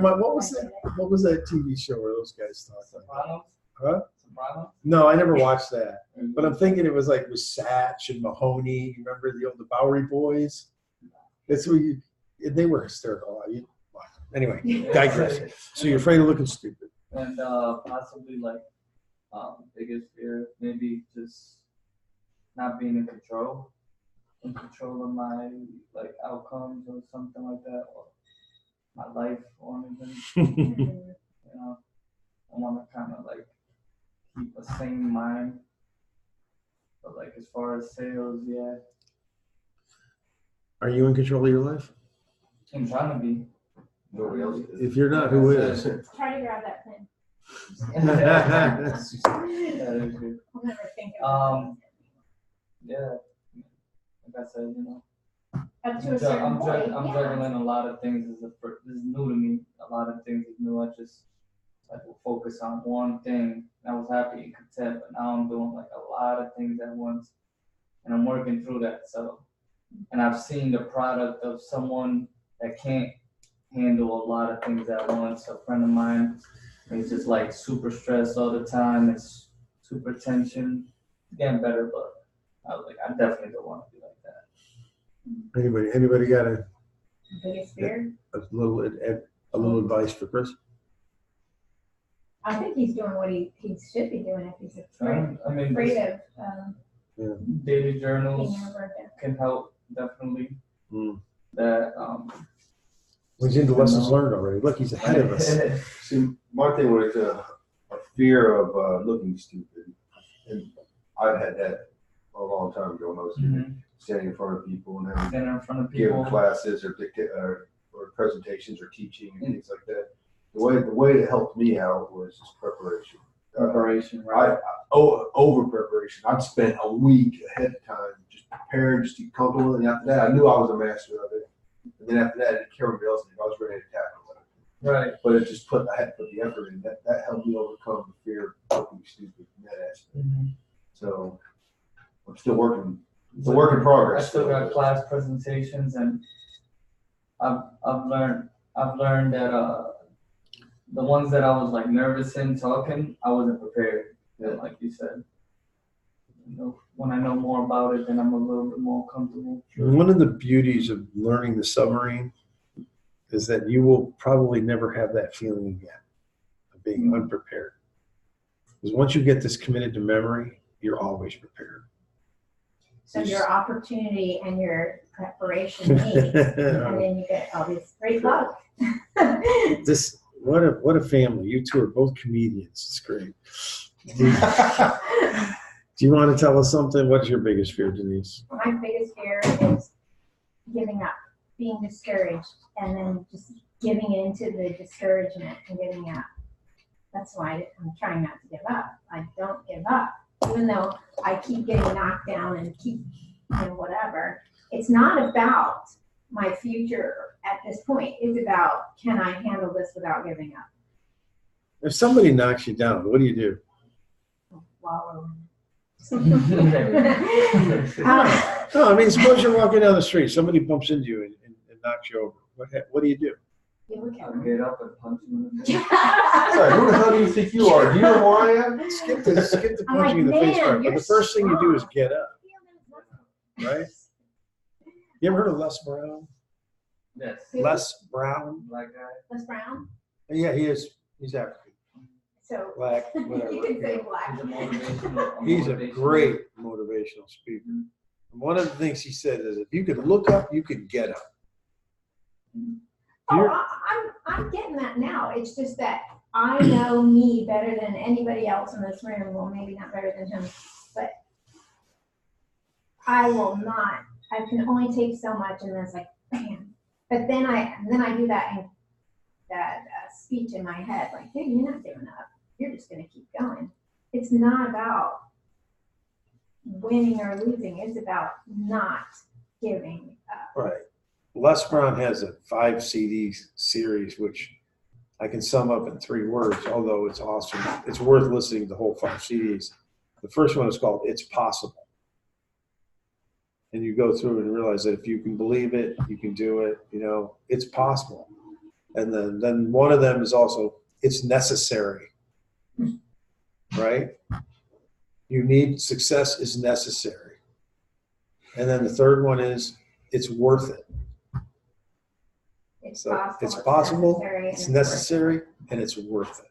what was that? What was that TV show where those guys talked? Sopranos. Huh? Sopranos. No, I never watched that. But I'm thinking it was Satch and Mahoney. You remember the Bowery Boys? That's where they were hysterical. Anyway, digress. So you're afraid of looking stupid. And possibly biggest fear, maybe just not being in control of my outcomes or something like that, or my life or anything. You know, I want to kind of keep a sane mind. But as far as sales, yeah, Are you in control of your life? I'm trying to be. Nobody else is. If you're not, who is? Try to grab that pen. Yeah, that's good. I'll never think of Yeah, like I said, you know, it. Up to a certain point. I'm yeah. juggling a lot of things. This is new to me. A lot of things is new. I just will focus on one thing. I was happy and content, but now I'm doing a lot of things at once, and I'm working through that. So, and I've seen the product of someone that can't handle a lot of things at once. A friend of mine, he's just super stressed all the time. It's super tension. It's getting better, but I was I definitely don't want to be like that. Anybody got Biggest fear? a little advice for Chris? I think he's doing what he should be doing if he's afraid, I mean, afraid just of daily being journals overworked. can help definitely. Mm. That He's into lessons learned already. Look, he's ahead of us. See, my thing was a fear of looking stupid, and I've had that a long time ago when I was standing in front of people and having Standing in front of giving people. classes or presentations or teaching and things like that. The way it helped me out was just preparation. Preparation, right? Over preparation. I'd spent a week ahead of time just prepared, just to get comfortable. And after that, I knew I was a master of it. And then after that, I didn't care what else I was ready to tackle it. Right. But it just I had to put the effort in. That helped me overcome the fear of looking stupid in that aspect. So I'm still working. It's a work in I progress. still got class presentations, and I've learned that the ones that I was like nervous in talking, I wasn't prepared. Like you said, when I know more about it, then I'm a little bit more comfortable. One of the beauties of learning the submarine is that you will probably never have that feeling again of being unprepared. Because once you get this committed to memory, you're always prepared. So your opportunity and your preparation meet, and then you get all this great luck. What a family. You two are both comedians. It's great. Do you want to tell us something? What's your biggest fear, Denise? My biggest fear is giving up, being discouraged, and then just giving into the discouragement and giving up. That's why I'm trying not to give up. I don't give up. Even though I keep getting knocked down and keep, whatever. It's not about my future at this point. It's about, can I handle this without giving up? If somebody knocks you down, what do you do? Wallow. No, I mean, suppose you're walking down the street, somebody bumps into you and knocks you over. What do you do? Get up and punch him in the face. Sorry, who the hell do you think you are? Do you know who I am? Skip the I'm punching in the like, face man, part. But you're the first thing you do is strong. get up, right? You ever heard of Les Brown? Yes. Les Brown? Black guy. Les Brown? Yeah, he is. He's African, So black, whatever. you can say black. He's a motivational. He's a great motivational speaker. And one of the things he said is, if you could look up, you could get up. Oh, I'm getting that now. It's just that I know me better than anybody else in this room. Well, maybe not better than him, but I will not. I can only take so much, and then it's like, bam. But then I do that speech in my head, like, hey, you're not giving up. You're just gonna keep going. It's not about winning or losing. It's about not giving up. Right. Les Brown has a 5 CD series, which I can sum up in 3 words, although it's awesome. It's worth listening to the whole 5 CDs. The first one is called It's Possible. And you go through and realize that if you can believe it, you can do it, it's possible. And then one of them is also, it's necessary, right? Success is necessary. And then the third one is, it's worth it. It's So possible. it's possible, necessary, it's and necessary, and it's worth it.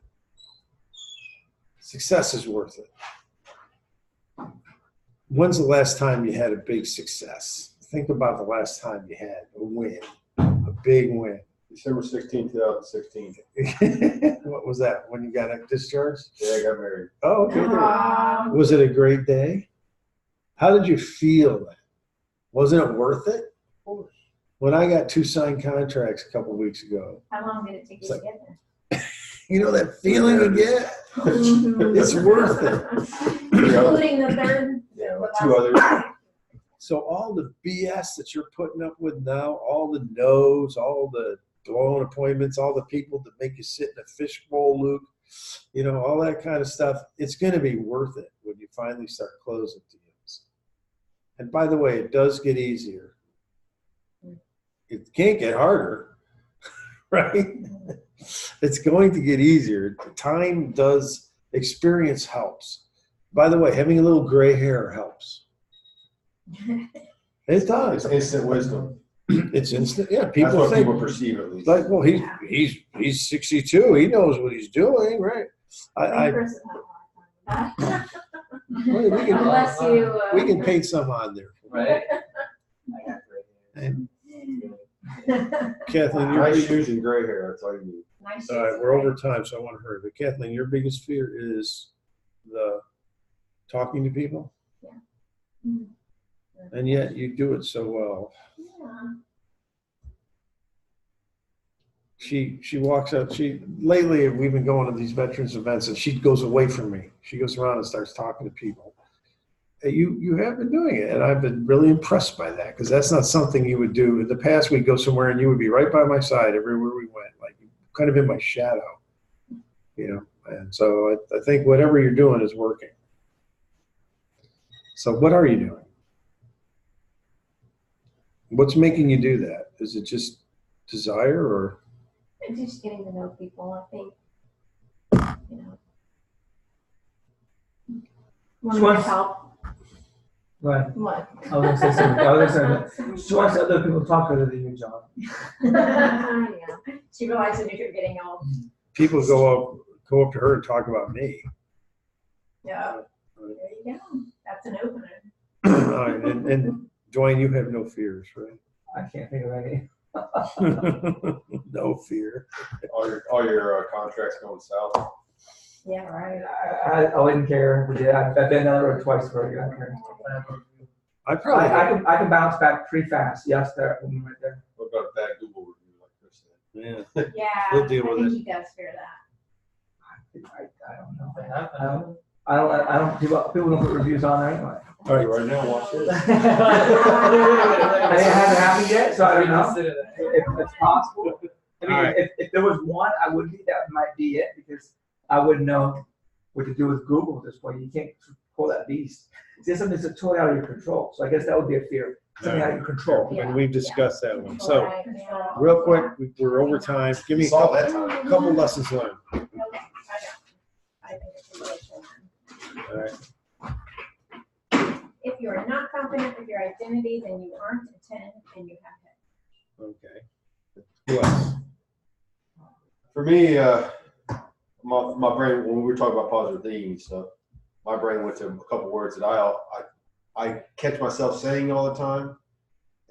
Success is worth it. When's the last time you had a big success? Think about the last time you had a win, a big win. December 16, 2016. What was that? When you got discharged? Yeah, I got married. Oh, okay. Aw. Was it a great day? How did you feel then? Wasn't it worth it? When I got 2 signed contracts a couple weeks ago, How long did it take you to get there? you know that feeling you get? It's worth it. Including the third. Yeah, with 2 others. So all the BS that you're putting up with now, all the no's, all the blown appointments, all the people that make you sit in a fishbowl, Luke, all that kind of stuff, it's going to be worth it when you finally start closing deals. And by the way, it does get easier. It can't get harder, right? It's going to get easier. Time does, experience helps. By the way, having a little gray hair helps. It does. It's instant wisdom. It's instant. Yeah, That's people what think, people perceive, at least. like, well, he's 62. He knows what he's doing, right? Unless you. We can paint some on there. Right. And Kathleen, Nice shoes and gray hair. That's all you need. Nice all right, shoes. we're over time, so I want to hurry. But Kathleen, your biggest fear is the talking to people, and yet you do it so well. Yeah. She walks out. Lately we've been going to these veterans events, and she goes away from me. She goes around and starts talking to people, you have been doing it, and I've been really impressed by that because that's not something you would do. In the past, we'd go somewhere and you would be right by my side everywhere we went, like kind of in my shadow, And so I think whatever you're doing is working. So what are you doing? What's making you do that? Is it just desire or? And just getting to know people, I think, wanting to help. Right. What? I was gonna say something. I was gonna say, she wants other people to talk other than you, John. Yeah. She realizes if you're getting old. People go up to her and talk about me. Yeah. There you go. That's an opener. And Dwayne, you have no fears, right? I can't think of any. No fear. All your contracts going south. Yeah, right. I wouldn't care. I've been down the road twice before I got here. I can bounce back pretty fast. Yes, there, right there. What about a bad Google review like Chris said? Yeah. Yeah. We'll deal with I think it. he does fear that. I don't know. I don't. People don't put reviews on there anyway. All right. Right now, watch this. It hasn't happened yet, so I don't know if it's possible. I mean, All right. if there was one, I would be. That might be it because I wouldn't know what to do with Google at this point. You can't pull that beast. See, something that's totally out of your control. So I guess that would be a fear. Something out of your control. And we've discussed that one. So Right, yeah. real quick, we're over time. Give me a Saw that time. couple lessons learned. Okay, I think it's a good one. All right. If you are not confident with your identity, then you aren't a 10 and you have it. Okay. Who else? For me, my brain, when we were talking about positive thinking and stuff, my brain went to a couple words that I catch myself saying all the time,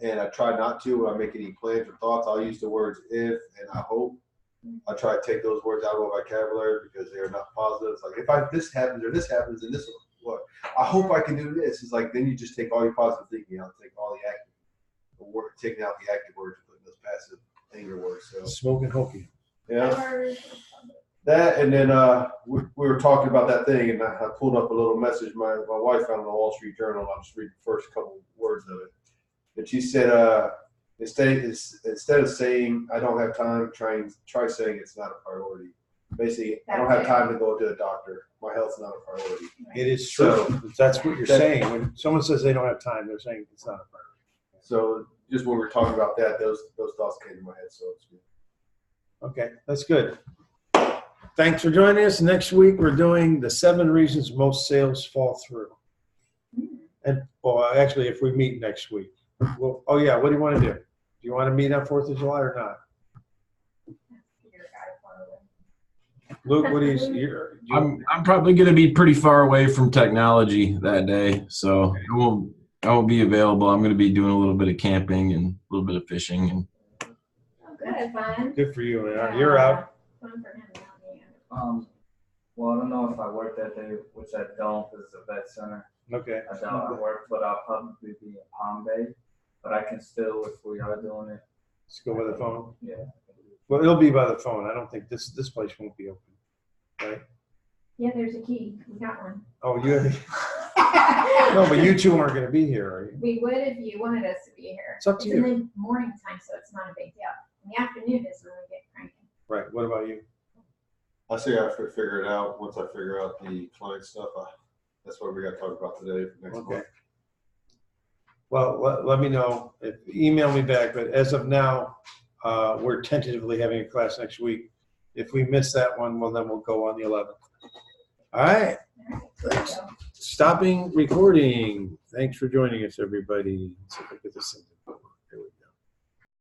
and I try not to when I make any plans or thoughts. I'll use the words if and I hope. I try to take those words out of my vocabulary because they are not positive. It's like if this happens or this happens and this will what I hope I can do this. It's like then you just take all your positive thinking out, take all the active word, taking out the active words, and putting those passive anger words. So Smoking hokey. yeah. That and then we were talking about that thing, and I pulled up a little message my wife found in the Wall Street Journal. I'll just read the first couple words of it. And she said, instead of saying I don't have time, try saying it's not a priority. Basically, I don't have time to go to a doctor. My health's not a priority. It is true. That's what you're saying. When someone says they don't have time, they're saying it's not a priority. So just when we were talking about that, those thoughts came to my head. So it's good. Okay, that's good. Thanks for joining us. Next week, we're doing the 7 reasons most sales fall through. And actually, if we meet next week, well, oh yeah, what do you want to do? Do you want to meet on 4th of July or not? Luke, what do I'm probably going to be pretty far away from technology that day, so I won't be available. I'm going to be doing a little bit of camping and a little bit of fishing. And Good, fun. Good for you, man. You're out. Fun for him, not me. Well, I don't know if I work that day, which I don't, because it's a vet center. Okay. I don't work, but I'll probably be in Palm Bay. But I can still, if we are doing it. Let's go by the phone. Yeah. Well, it'll be by the phone. I don't think this place won't be open, right? Yeah, there's a key. We got one. Oh, you have. No, but you two aren't going to be here, are you? We would if you wanted us to be here. It's up to It's you. in the morning time, so it's not a big deal. In the afternoon is when we get cranky. Right. What about you? I say I figure it out once I figure out the client stuff. That's what we got to talk about today for next Okay. month. Well, let me know. Email me back. But as of now, we're tentatively having a class next week. If we miss that one, well, then we'll go on the 11th. All right. Stopping recording. Thanks for joining us, everybody. Let's see if I get this in.